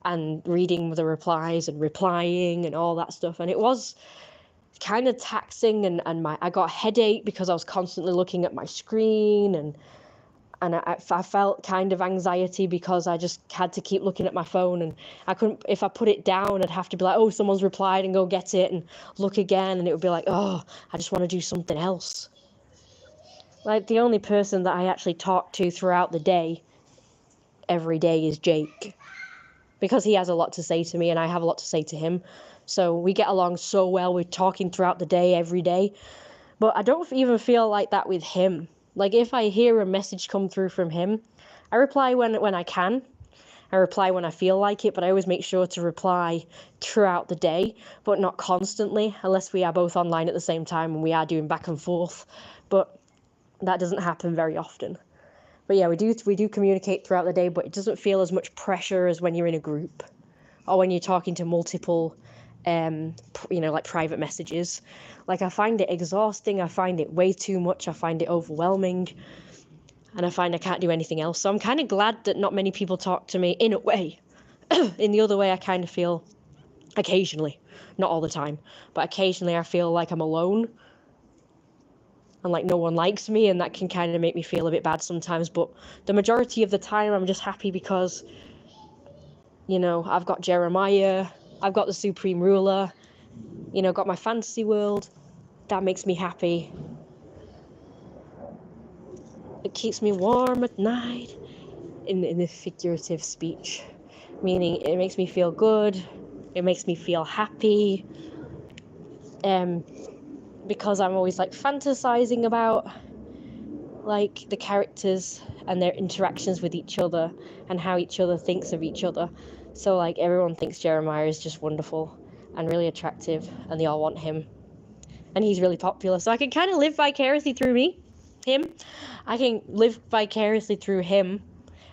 and reading the replies and replying and all that stuff. And it was kind of taxing, and I got a headache because I was constantly looking at my screen, and I felt kind of anxiety because I just had to keep looking at my phone, and I couldn't, if I put it down, I'd have to be like, oh, someone's replied, and go get it and look again, and it would be like, oh, I just want to do something else. Like, the only person that I actually talk to throughout the day, every day, is Jake, because he has a lot to say to me and I have a lot to say to him. So we get along so well. We're talking throughout the day, every day. But I don't even feel like that with him. Like, if I hear a message come through from him, I reply when I can. I reply when I feel like it, but I always make sure to reply throughout the day, but not constantly, unless we are both online at the same time and we are doing back and forth. But that doesn't happen very often. But yeah, we do communicate throughout the day, but it doesn't feel as much pressure as when you're in a group or when you're talking to multiple, like private messages. Like, I find it exhausting. I find it way too much. I find it overwhelming. And I find I can't do anything else. So I'm kind of glad that not many people talk to me in a way. In the other way, I kind of feel occasionally, not all the time, but occasionally I feel like I'm alone and like no one likes me, and that can kind of make me feel a bit bad sometimes. But the majority of the time, I'm just happy because, I've got Jeremiah, I've got the Supreme Ruler, got my fantasy world. That makes me happy. It keeps me warm at night, in the figurative speech, meaning it makes me feel good, it makes me feel happy, because I'm always like fantasizing about like the characters and their interactions with each other and how each other thinks of each other. So like, everyone thinks Jeremiah is just wonderful and really attractive, and they all want him, and he's really popular, so I can kind of live vicariously through him. I can live vicariously through him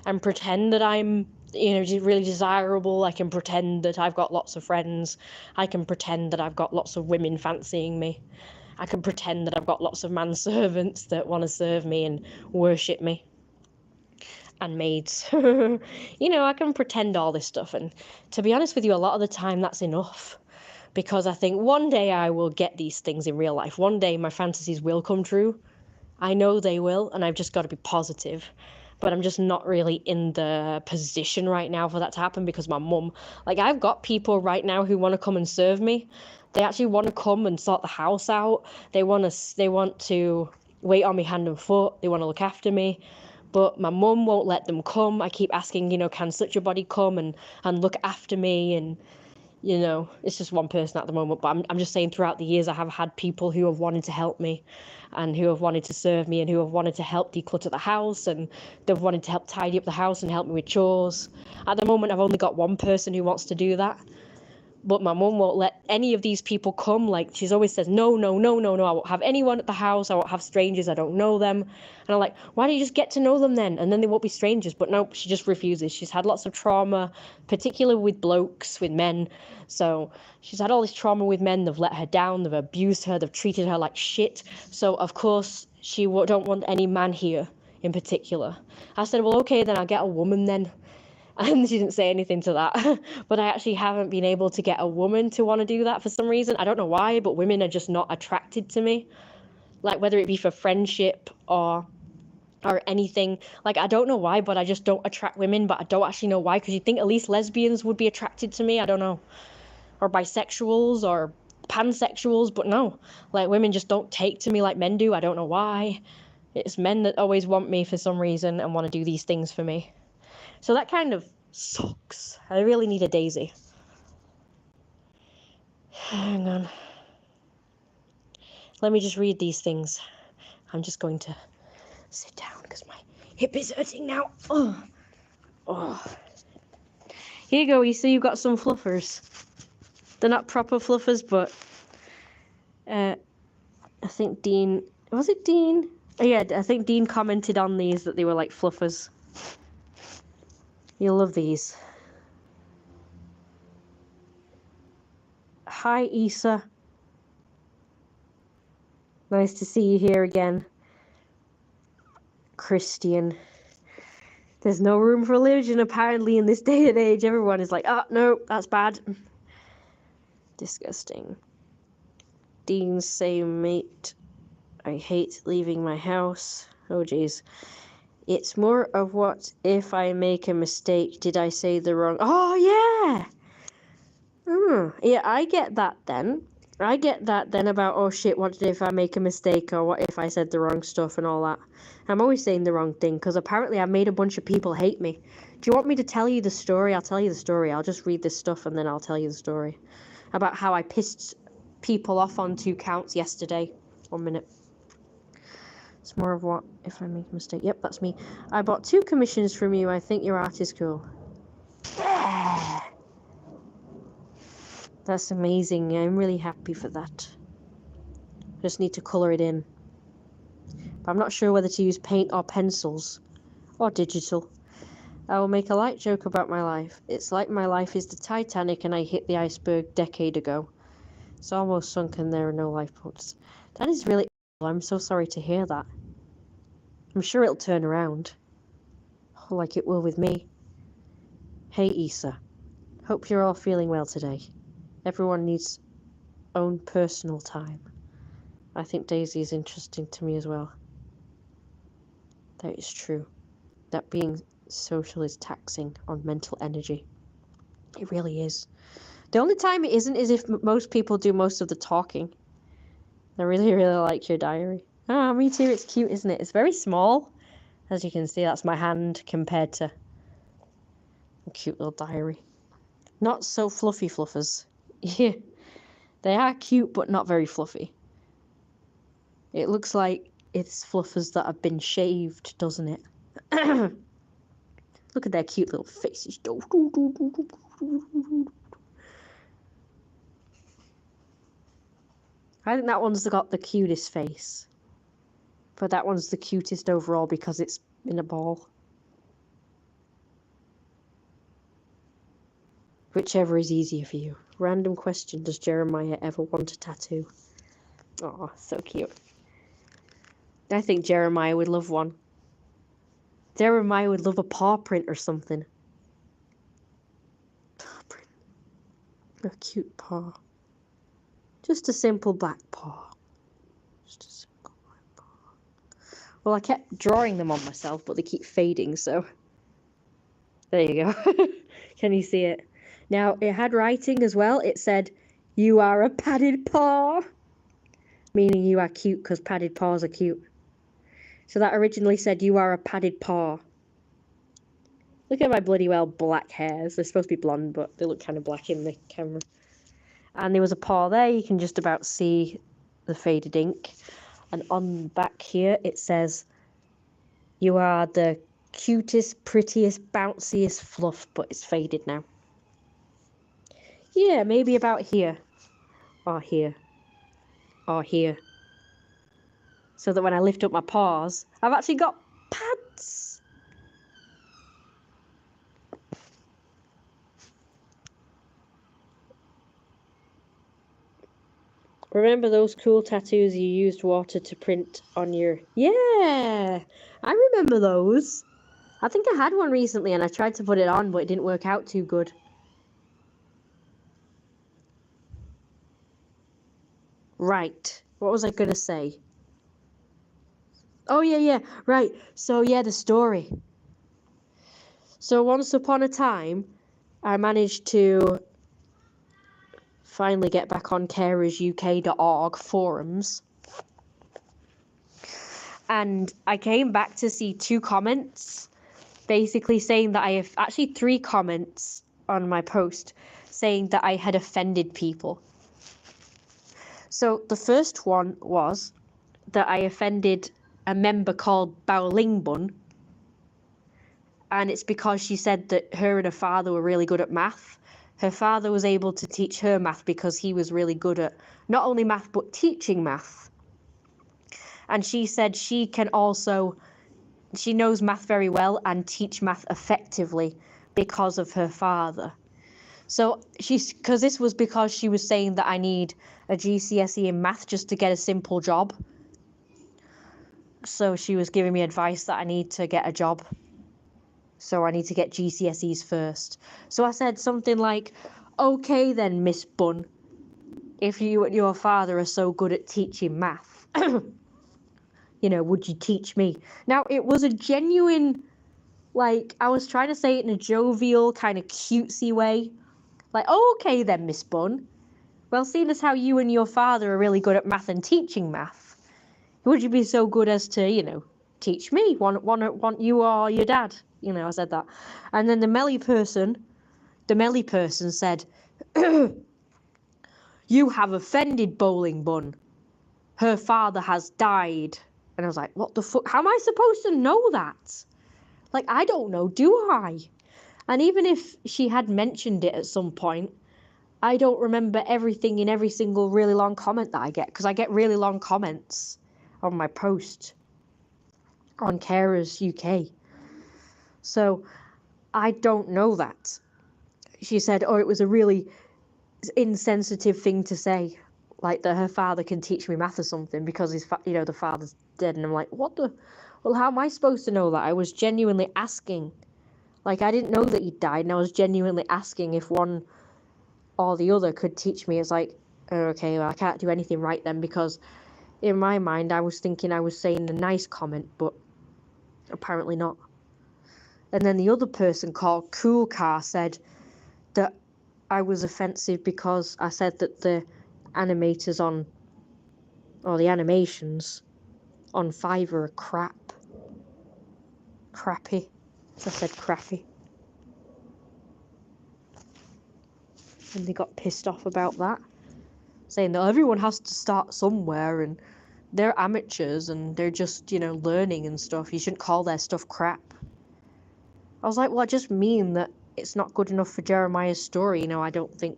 and pretend that I'm really desirable. I can pretend that I've got lots of friends. I can pretend that I've got lots of women fancying me. I can pretend that I've got lots of manservants that want to serve me and worship me. And maids. I can pretend all this stuff, and to be honest with you, a lot of the time that's enough, because I think one day I will get these things in real life. One day my fantasies will come true. I know they will, and I've just got to be positive. But I'm just not really in the position right now for that to happen, because my mum, like, I've got people right now who want to come and serve me. They actually want to come and sort the house out. They want to wait on me hand and foot. They want to look after me. But my mum won't let them come. I keep asking, can such a body come and look after me? And, it's just one person at the moment. But I'm just saying, throughout the years, I have had people who have wanted to help me and who have wanted to serve me and who have wanted to help declutter the house, and they've wanted to help tidy up the house and help me with chores. At the moment, I've only got one person who wants to do that. But my mum won't let any of these people come. Like, she's always says, no, I won't have anyone at the house. I won't have strangers. I don't know them. And I'm like, why don't you just get to know them then? And then they won't be strangers. But no, she just refuses. She's had lots of trauma, particularly with blokes, with men. So she's had all this trauma with men. They've let her down. They've abused her. They've treated her like shit. So, of course, she don't want any man here in particular. I said, well, okay, then I'll get a woman then. And she didn't say anything to that. But I actually haven't been able to get a woman to want to do that for some reason. I don't know why, but women are just not attracted to me. Like, whether it be for friendship or anything. Like, I don't know why, but I just don't attract women. But I don't actually know why, because you'd think at least lesbians would be attracted to me. I don't know. Or bisexuals or pansexuals, but no. Like, women just don't take to me like men do. I don't know why. It's men that always want me for some reason and want to do these things for me. So that kind of sucks. I really need a daisy. Hang on. Let me just read these things. I'm just going to sit down because my hip is hurting now. Oh. Here you go. You see, you've got some fluffers. They're not proper fluffers, but I think Dean... Was it Dean? Oh, yeah, I think Dean commented on these that they were like fluffers. You'll love these. Hi, Issa. Nice to see you here again. Christian. There's no room for religion, apparently, in this day and age. Everyone is like, oh, no, that's bad. Disgusting. Dean's same mate. I hate leaving my house. Oh, jeez. It's more of what if I make a mistake, did I say the wrong... Oh, yeah! Yeah, I get that then. I get that then about, oh shit, what if I make a mistake, or what if I said the wrong stuff and all that. I'm always saying the wrong thing, because apparently I made a bunch of people hate me. Do you want me to tell you the story? I'll tell you the story. I'll just read this stuff and then I'll tell you the story. About how I pissed people off on 2 counts yesterday. 1 minute. It's more of what if I make a mistake. Yep, that's me. I bought 2 commissions from you. I think your art is cool. Yeah! That's amazing. I'm really happy for that. Just need to colour it in. But I'm not sure whether to use paint or pencils. Or digital. I will make a light joke about my life. It's like my life is the Titanic and I hit the iceberg decade ago. It's almost sunk and there are no lifeboats. That is really... I'm so sorry to hear that. I'm sure it'll turn around. Like it will with me. Hey, Issa. Hope you're all feeling well today. Everyone needs own personal time. I think Daisy is interesting to me as well. That is true. That being social is taxing on mental energy. It really is. The only time it isn't is if most people do most of the talking. I really, really like your diary. Ah, me too. It's cute, isn't it? It's very small. As you can see, that's my hand compared to a cute little diary. Not so fluffy fluffers. Yeah. They are cute, but not very fluffy. It looks like it's fluffers that have been shaved, doesn't it? Look at their cute little faces. I think that one's got the cutest face. But that one's the cutest overall because it's in a ball. Whichever is easier for you. Random question, does Jeremiah ever want a tattoo? Oh, so cute. I think Jeremiah would love one. Jeremiah would love a paw print or something. Paw print. A cute paw. Just a simple black paw. Just a simple black paw. Well, I kept drawing them on myself, but they keep fading, so... There you go. Can you see it? Now, it had writing as well. It said, you are a padded paw. Meaning you are cute, because padded paws are cute. So that originally said, you are a padded paw. Look at my bloody well black hairs. They're supposed to be blonde, but they look kind of black in the camera. And there was a paw there. You can just about see the faded ink. And on the back here, it says, you are the cutest, prettiest, bounciest fluff, but it's faded now. Yeah, maybe about here. Or here. Or here. So that when I lift up my paws, I've actually got pads. Remember those cool tattoos you used water to print on your... Yeah, I remember those. I think I had one recently and I tried to put it on, but it didn't work out too good. Right. What was I going to say? Oh, yeah. Right. So, yeah, the story. So, once upon a time, I managed to finally get back on carersuk.org forums. And I came back to see 2 comments, basically saying that I have... Actually, 3 comments on my post saying that I had offended people. So the first one was that I offended a member called Baolingbun, and it's because she said that her and her father were really good at math. Her father was able to teach her math because he was really good at not only math but teaching math. And she said she can also, she knows math very well and teach math effectively because of her father. So because this was because she was saying that I need a GCSE in math just to get a simple job. So she was giving me advice that I need to get a job. so I need to get GCSEs first. So I said something like, okay then, Miss Bun, if you and your father are so good at teaching math, would you teach me? Now, it was a genuine, like, I was trying to say it in a jovial, kind of cutesy way. Like, oh, okay then, Miss Bun. Well, seeing as how you and your father are really good at math and teaching math, would you be so good as to, teach me? Want you or your dad? I said that. And then the melly person said, you have offended Bowling Bun. Her father has died. And I was like, what the fuck? How am I supposed to know that? Like, I don't know, do I? And even if she had mentioned it at some point, I don't remember everything in every single really long comment that I get, because I get really long comments on my post on Carers UK. So I don't know that. She said, oh, it was a really insensitive thing to say, like that her father can teach me math or something because the father's dead. And I'm like, well, how am I supposed to know that? I was genuinely asking. Like, I didn't know that he died, and I was genuinely asking if one or the other could teach me. It's like, okay, well, I can't do anything right then, because in my mind I was thinking I was saying a nice comment, but apparently not. And then the other person called Cool Car said that I was offensive because I said that the animators the animations on Fiverr are crappy. I said crappy. And they got pissed off about that, saying that everyone has to start somewhere and they're amateurs and they're just, learning and stuff. You shouldn't call their stuff crap. I was like, well, I just mean that it's not good enough for Jeremiah's story, I don't think.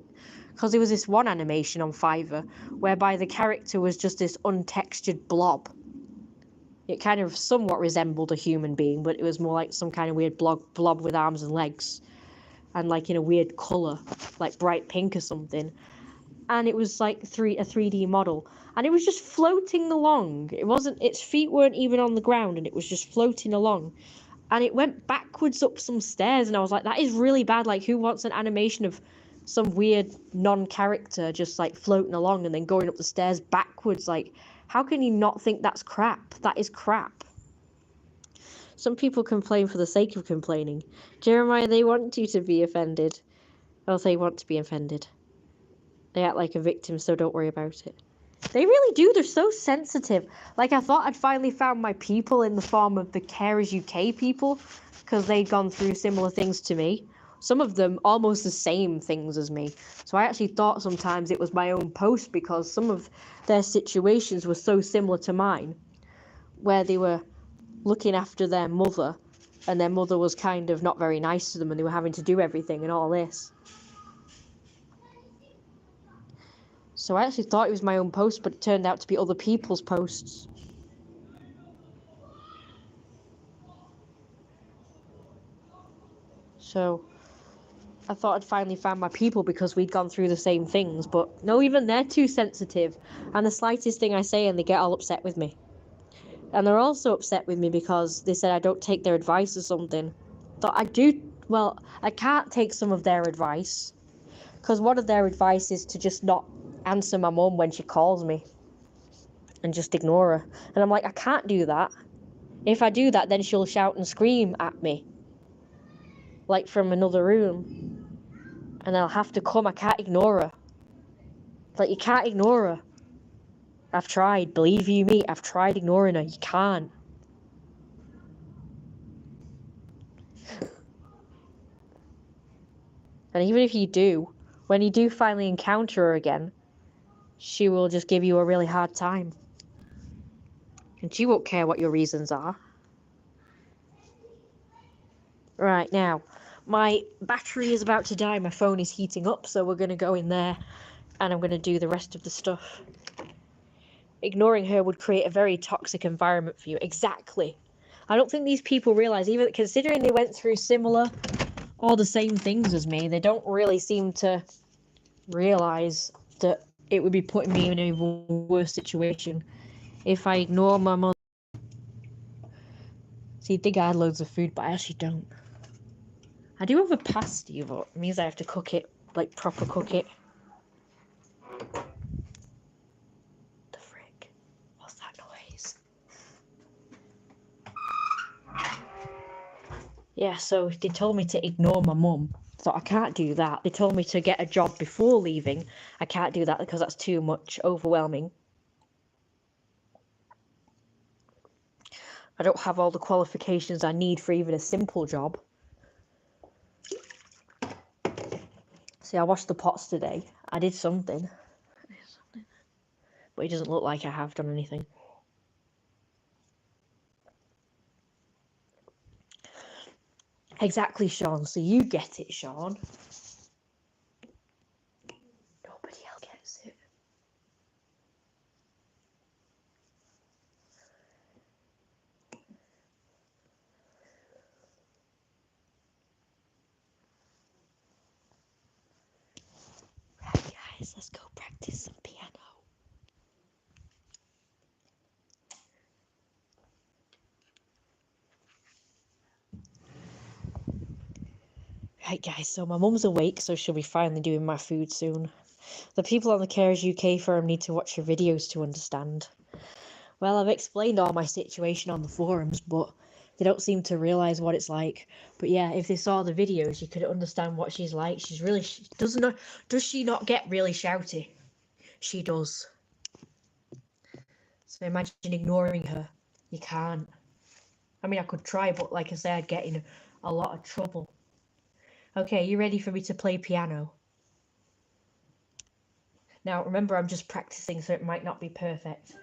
Because there was this one animation on Fiverr whereby the character was just this untextured blob. It kind of somewhat resembled a human being, but it was more like some kind of weird blob with arms and legs. And like in a weird colour, like bright pink or something. And it was like a 3D model. And it was just floating along. Its feet weren't even on the ground, and it was just floating along. And it went backwards up some stairs, and I was like, that is really bad. Like, who wants an animation of some weird non-character just like floating along and then going up the stairs backwards? Like, how can you not think that's crap? That is crap. Some people complain for the sake of complaining. Jeremiah, they want you to be offended. Or they want to be offended. They act like a victim, so don't worry about it. They really do. They're so sensitive. Like, I thought I'd finally found my people in the form of the Carers UK people, because they'd gone through similar things to me. Some of them almost the same things as me. So I actually thought sometimes it was my own post, because some of their situations were so similar to mine, where they were looking after their mother, and their mother was kind of not very nice to them, and they were having to do everything and all this. So I actually thought it was my own post, but it turned out to be other people's posts. So I thought I'd finally found my people because we'd gone through the same things, but no, even they're too sensitive, and the slightest thing I say and they get all upset with me. And they're also upset with me because they said I don't take their advice or something. But I do. Well, I can't take some of their advice, because one of their advice is to just not answer my mum when she calls me and just ignore her. And I'm like, I can't do that. If I do that, then she'll shout and scream at me, like from another room, and I'll have to come. I can't ignore her. Like, you can't ignore her. I've tried, believe you me, I've tried ignoring her. You can't. And even if you do, when you do finally encounter her again, she will just give you a really hard time. And she won't care what your reasons are. Right, now, my battery is about to die. My phone is heating up, so we're going to go in there and I'm going to do the rest of the stuff. Ignoring her would create a very toxic environment for you. Exactly. I don't think these people realize, even considering they went through similar or the same things as me, they don't really seem to realize that it would be putting me in an even worse situation if I ignore my mother. See, you'd think I had loads of food, but I actually don't. I do have a pasty, but it means I have to cook it, like proper cook it. The frick? What's that noise? Yeah, so they told me to ignore my mum. So I can't do that. They told me to get a job before leaving. I can't do that because that's too much, overwhelming. I don't have all the qualifications I need for even a simple job. See, I washed the pots today. I did something. But it doesn't look like I have done anything. Exactly, Sean. So you get it, Sean. Nobody else gets it. Right, guys, let's go practice some piano. Right, guys, so my mum's awake, so she'll be finally doing my food soon. The people on the Carers UK forum need to watch your videos to understand. Well, I've explained all my situation on the forums, but they don't seem to realise what it's like. But yeah, if they saw the videos, you could understand what she's like. She's really, does she not get really shouty? She does. So imagine ignoring her. You can't. I mean, I could try, but like I say, I'd get in a lot of trouble. Okay, you ready for me to play piano? Now, remember, I'm just practicing, so it might not be perfect.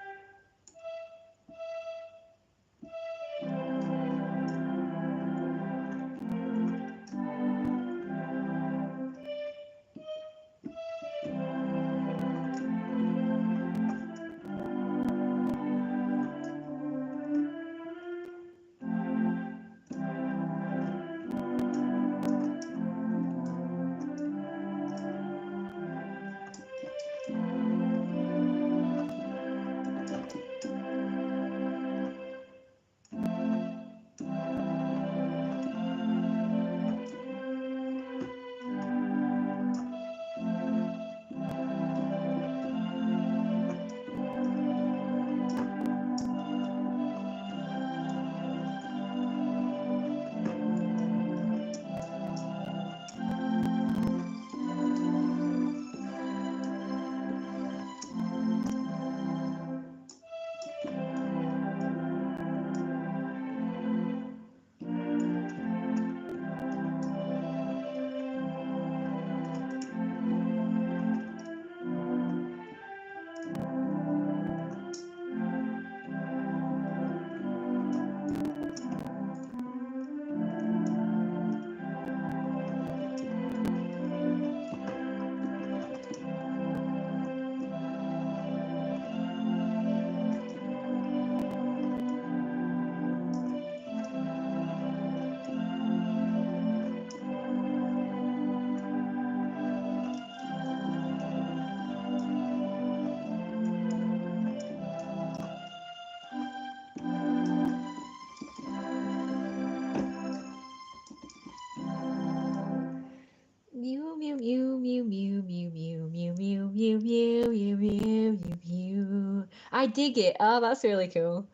Mew mew mew mew mew mew mew mew mew mew mew mew mew mew mew. I dig it. Oh, that's really cool.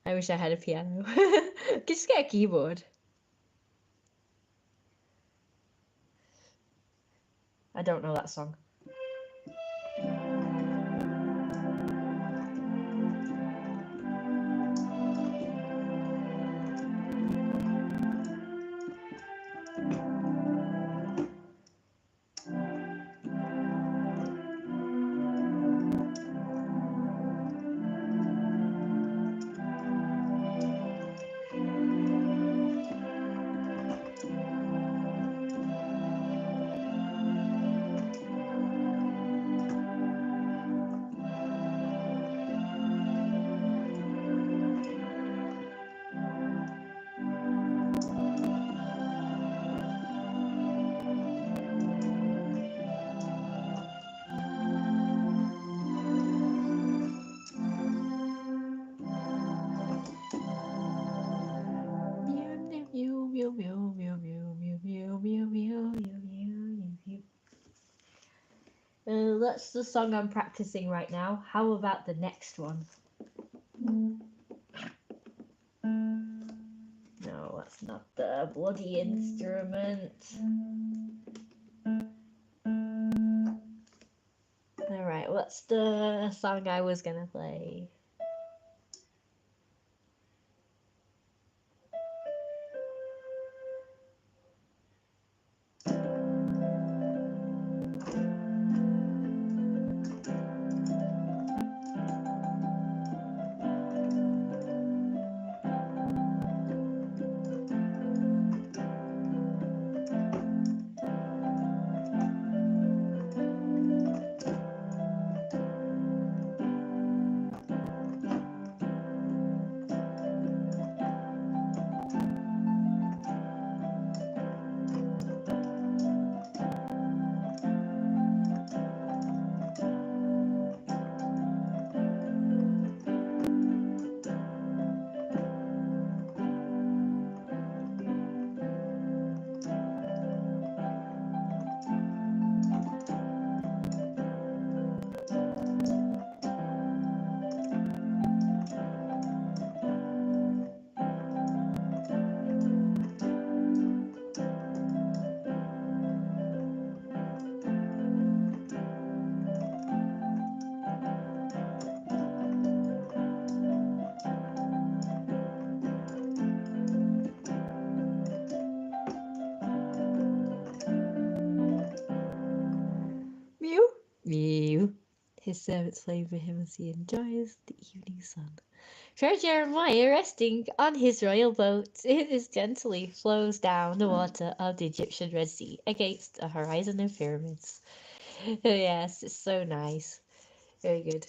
I wish I had a piano. Just get a keyboard. I don't know that song. That's the song I'm practicing right now. How about the next one? No, that's not the bloody instrument. Alright, what's the song I was gonna play? Mew, mew. His servants play for him as he enjoys the evening sun. Fair Jeremiah resting on his royal boat, it gently flows down the water of the Egyptian Red Sea against a horizon of pyramids. Yes, it's so nice. Very good.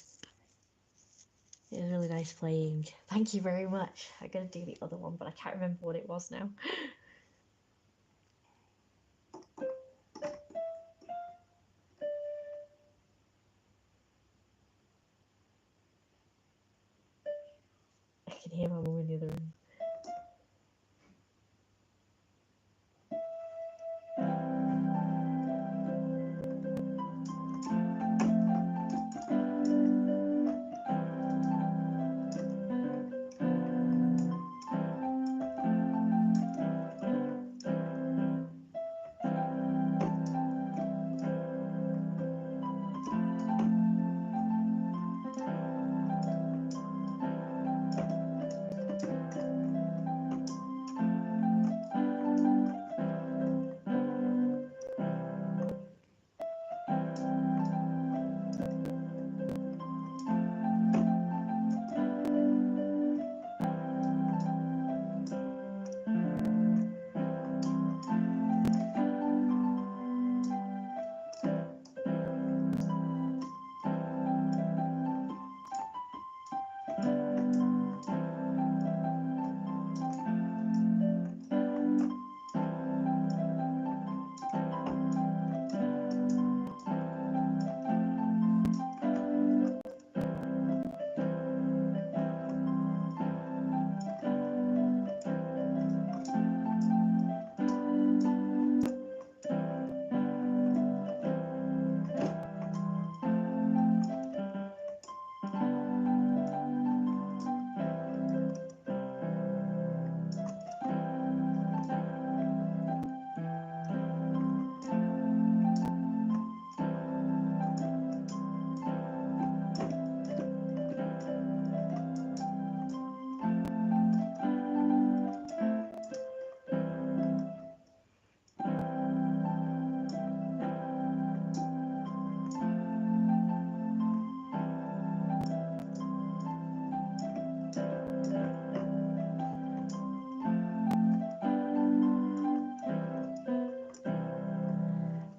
It was really nice playing. Thank you very much. I'm gonna do the other one, but I can't remember what it was now. I can hear my mum in the other room.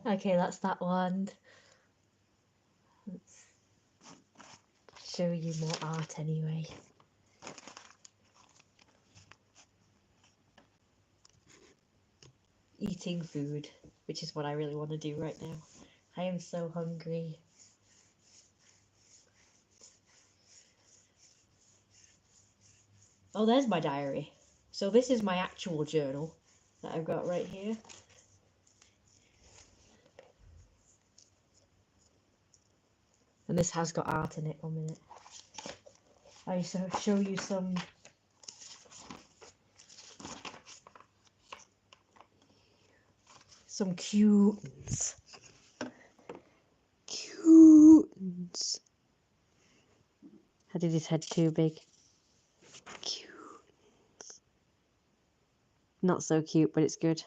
Okay, that's that one. Let's show you more art anyway. Eating food, which is what I really want to do right now. I am so hungry. Oh, there's my diary. So this is my actual journal that I've got right here. And this has got art in it. 1 minute. I used to show you some cutens. Cutens. I did his head too big. Cute. Not so cute, but it's good.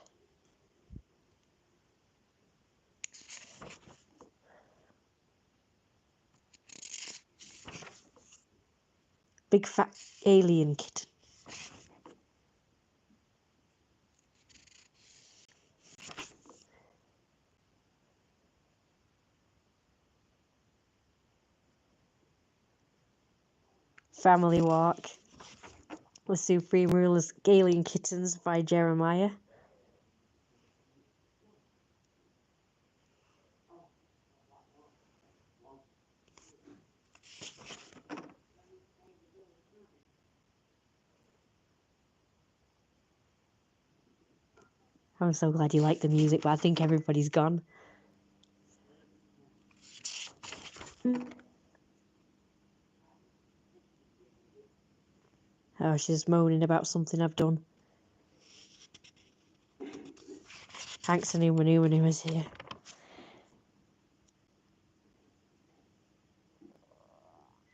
Big fat alien kitten. Family Walk. The Supreme Rulers Alien Kittens by Jeremiah. I'm so glad you like the music, but I think everybody's gone. Oh, she's moaning about something I've done. Thanks, Anuma is here.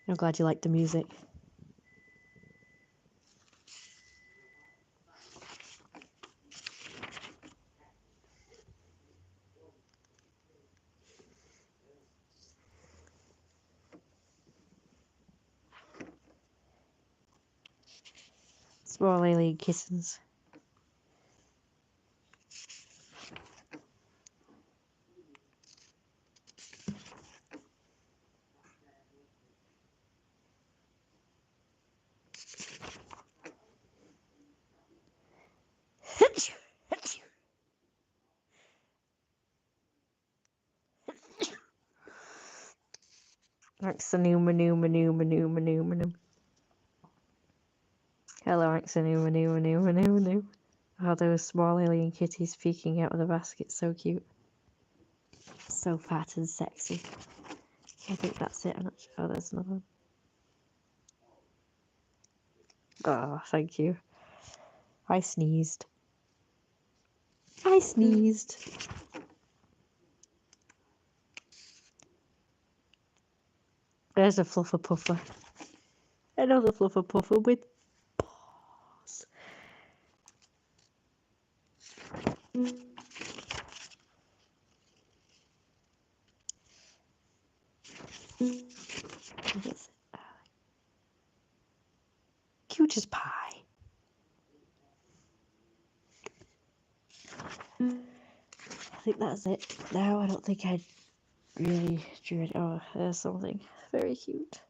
I'm glad you like the music. Small alien kittens. Thanks, Anuma. Hello, thanks, Anuma. Oh, those small alien kitties peeking out of the basket, so cute. So fat and sexy. I think that's it. I'm not sure. Oh, there's another one. Oh, thank you. I sneezed. There's a fluffer puffer. Another fluffer puffer with paws. Cute as pie. I think that's it. No, I don't think I really drew it. Oh, there's something very cute.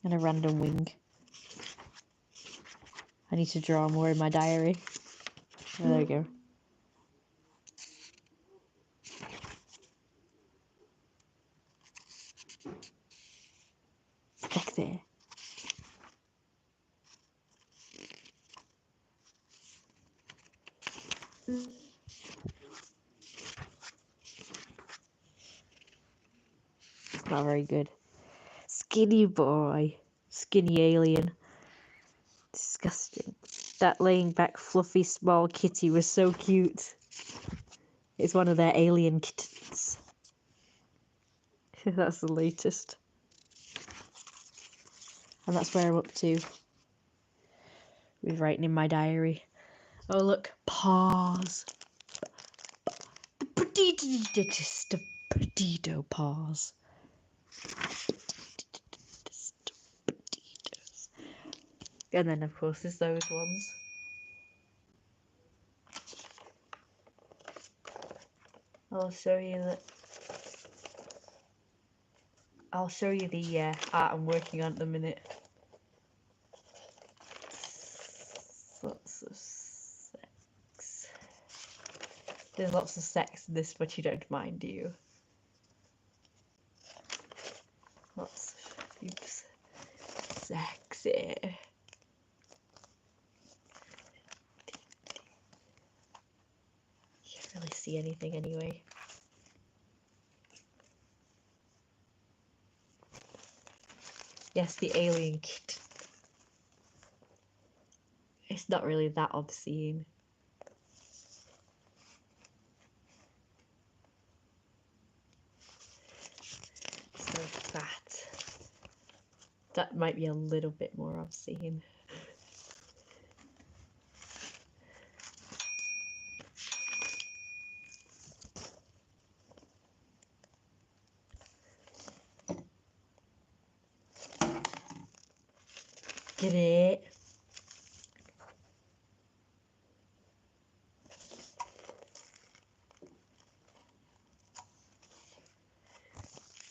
And a random wing. I need to draw more in my diary. Oh, there we go. Back there. Not very good. Skinny boy. Skinny alien. Disgusting. That laying back fluffy small kitty was so cute. It's one of their alien kittens. That's the latest. And that's where I'm up to with writing in my diary. Oh look, paws. The potato paws. And then of course there's those ones. I'll show you the art I'm working on at the minute. Lots of sex. There's lots of sex in this, but you don't mind, do you? Lots of oops. Sexy. Can't really see anything anyway. Yes, the alien kid. It's not really that obscene. So fat. That might be a little bit more obscene. Get it?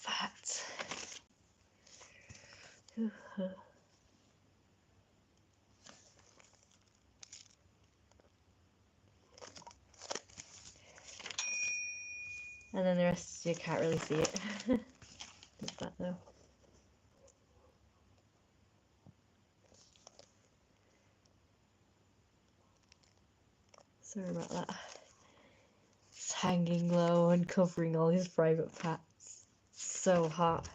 Fat. And then the rest you can't really see it. Just that though. Sorry about that. It's hanging low and covering all his private parts. So hot.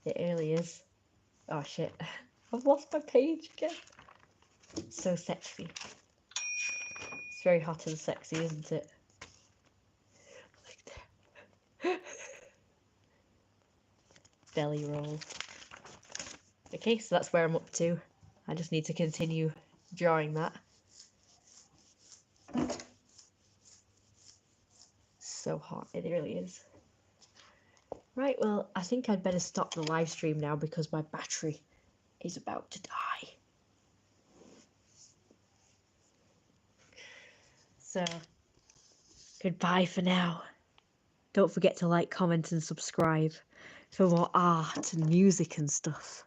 It really is. Oh shit. I've lost my page again. So sexy. It's very hot and sexy, isn't it? Like there. Belly roll. Okay, so that's where I'm up to. I just need to continue drawing that. So hot, it really is. Right, well, I think I'd better stop the live stream now because my battery is about to die. So, goodbye for now. Don't forget to like, comment and subscribe for more art and music and stuff.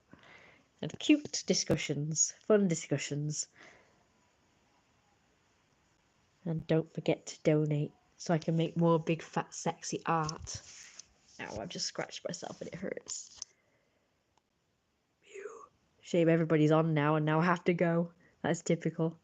And cute discussions, fun discussions. And don't forget to donate so I can make more big fat sexy art. Ow, I've just scratched myself and it hurts. Shame everybody's on now and now I have to go. That's typical.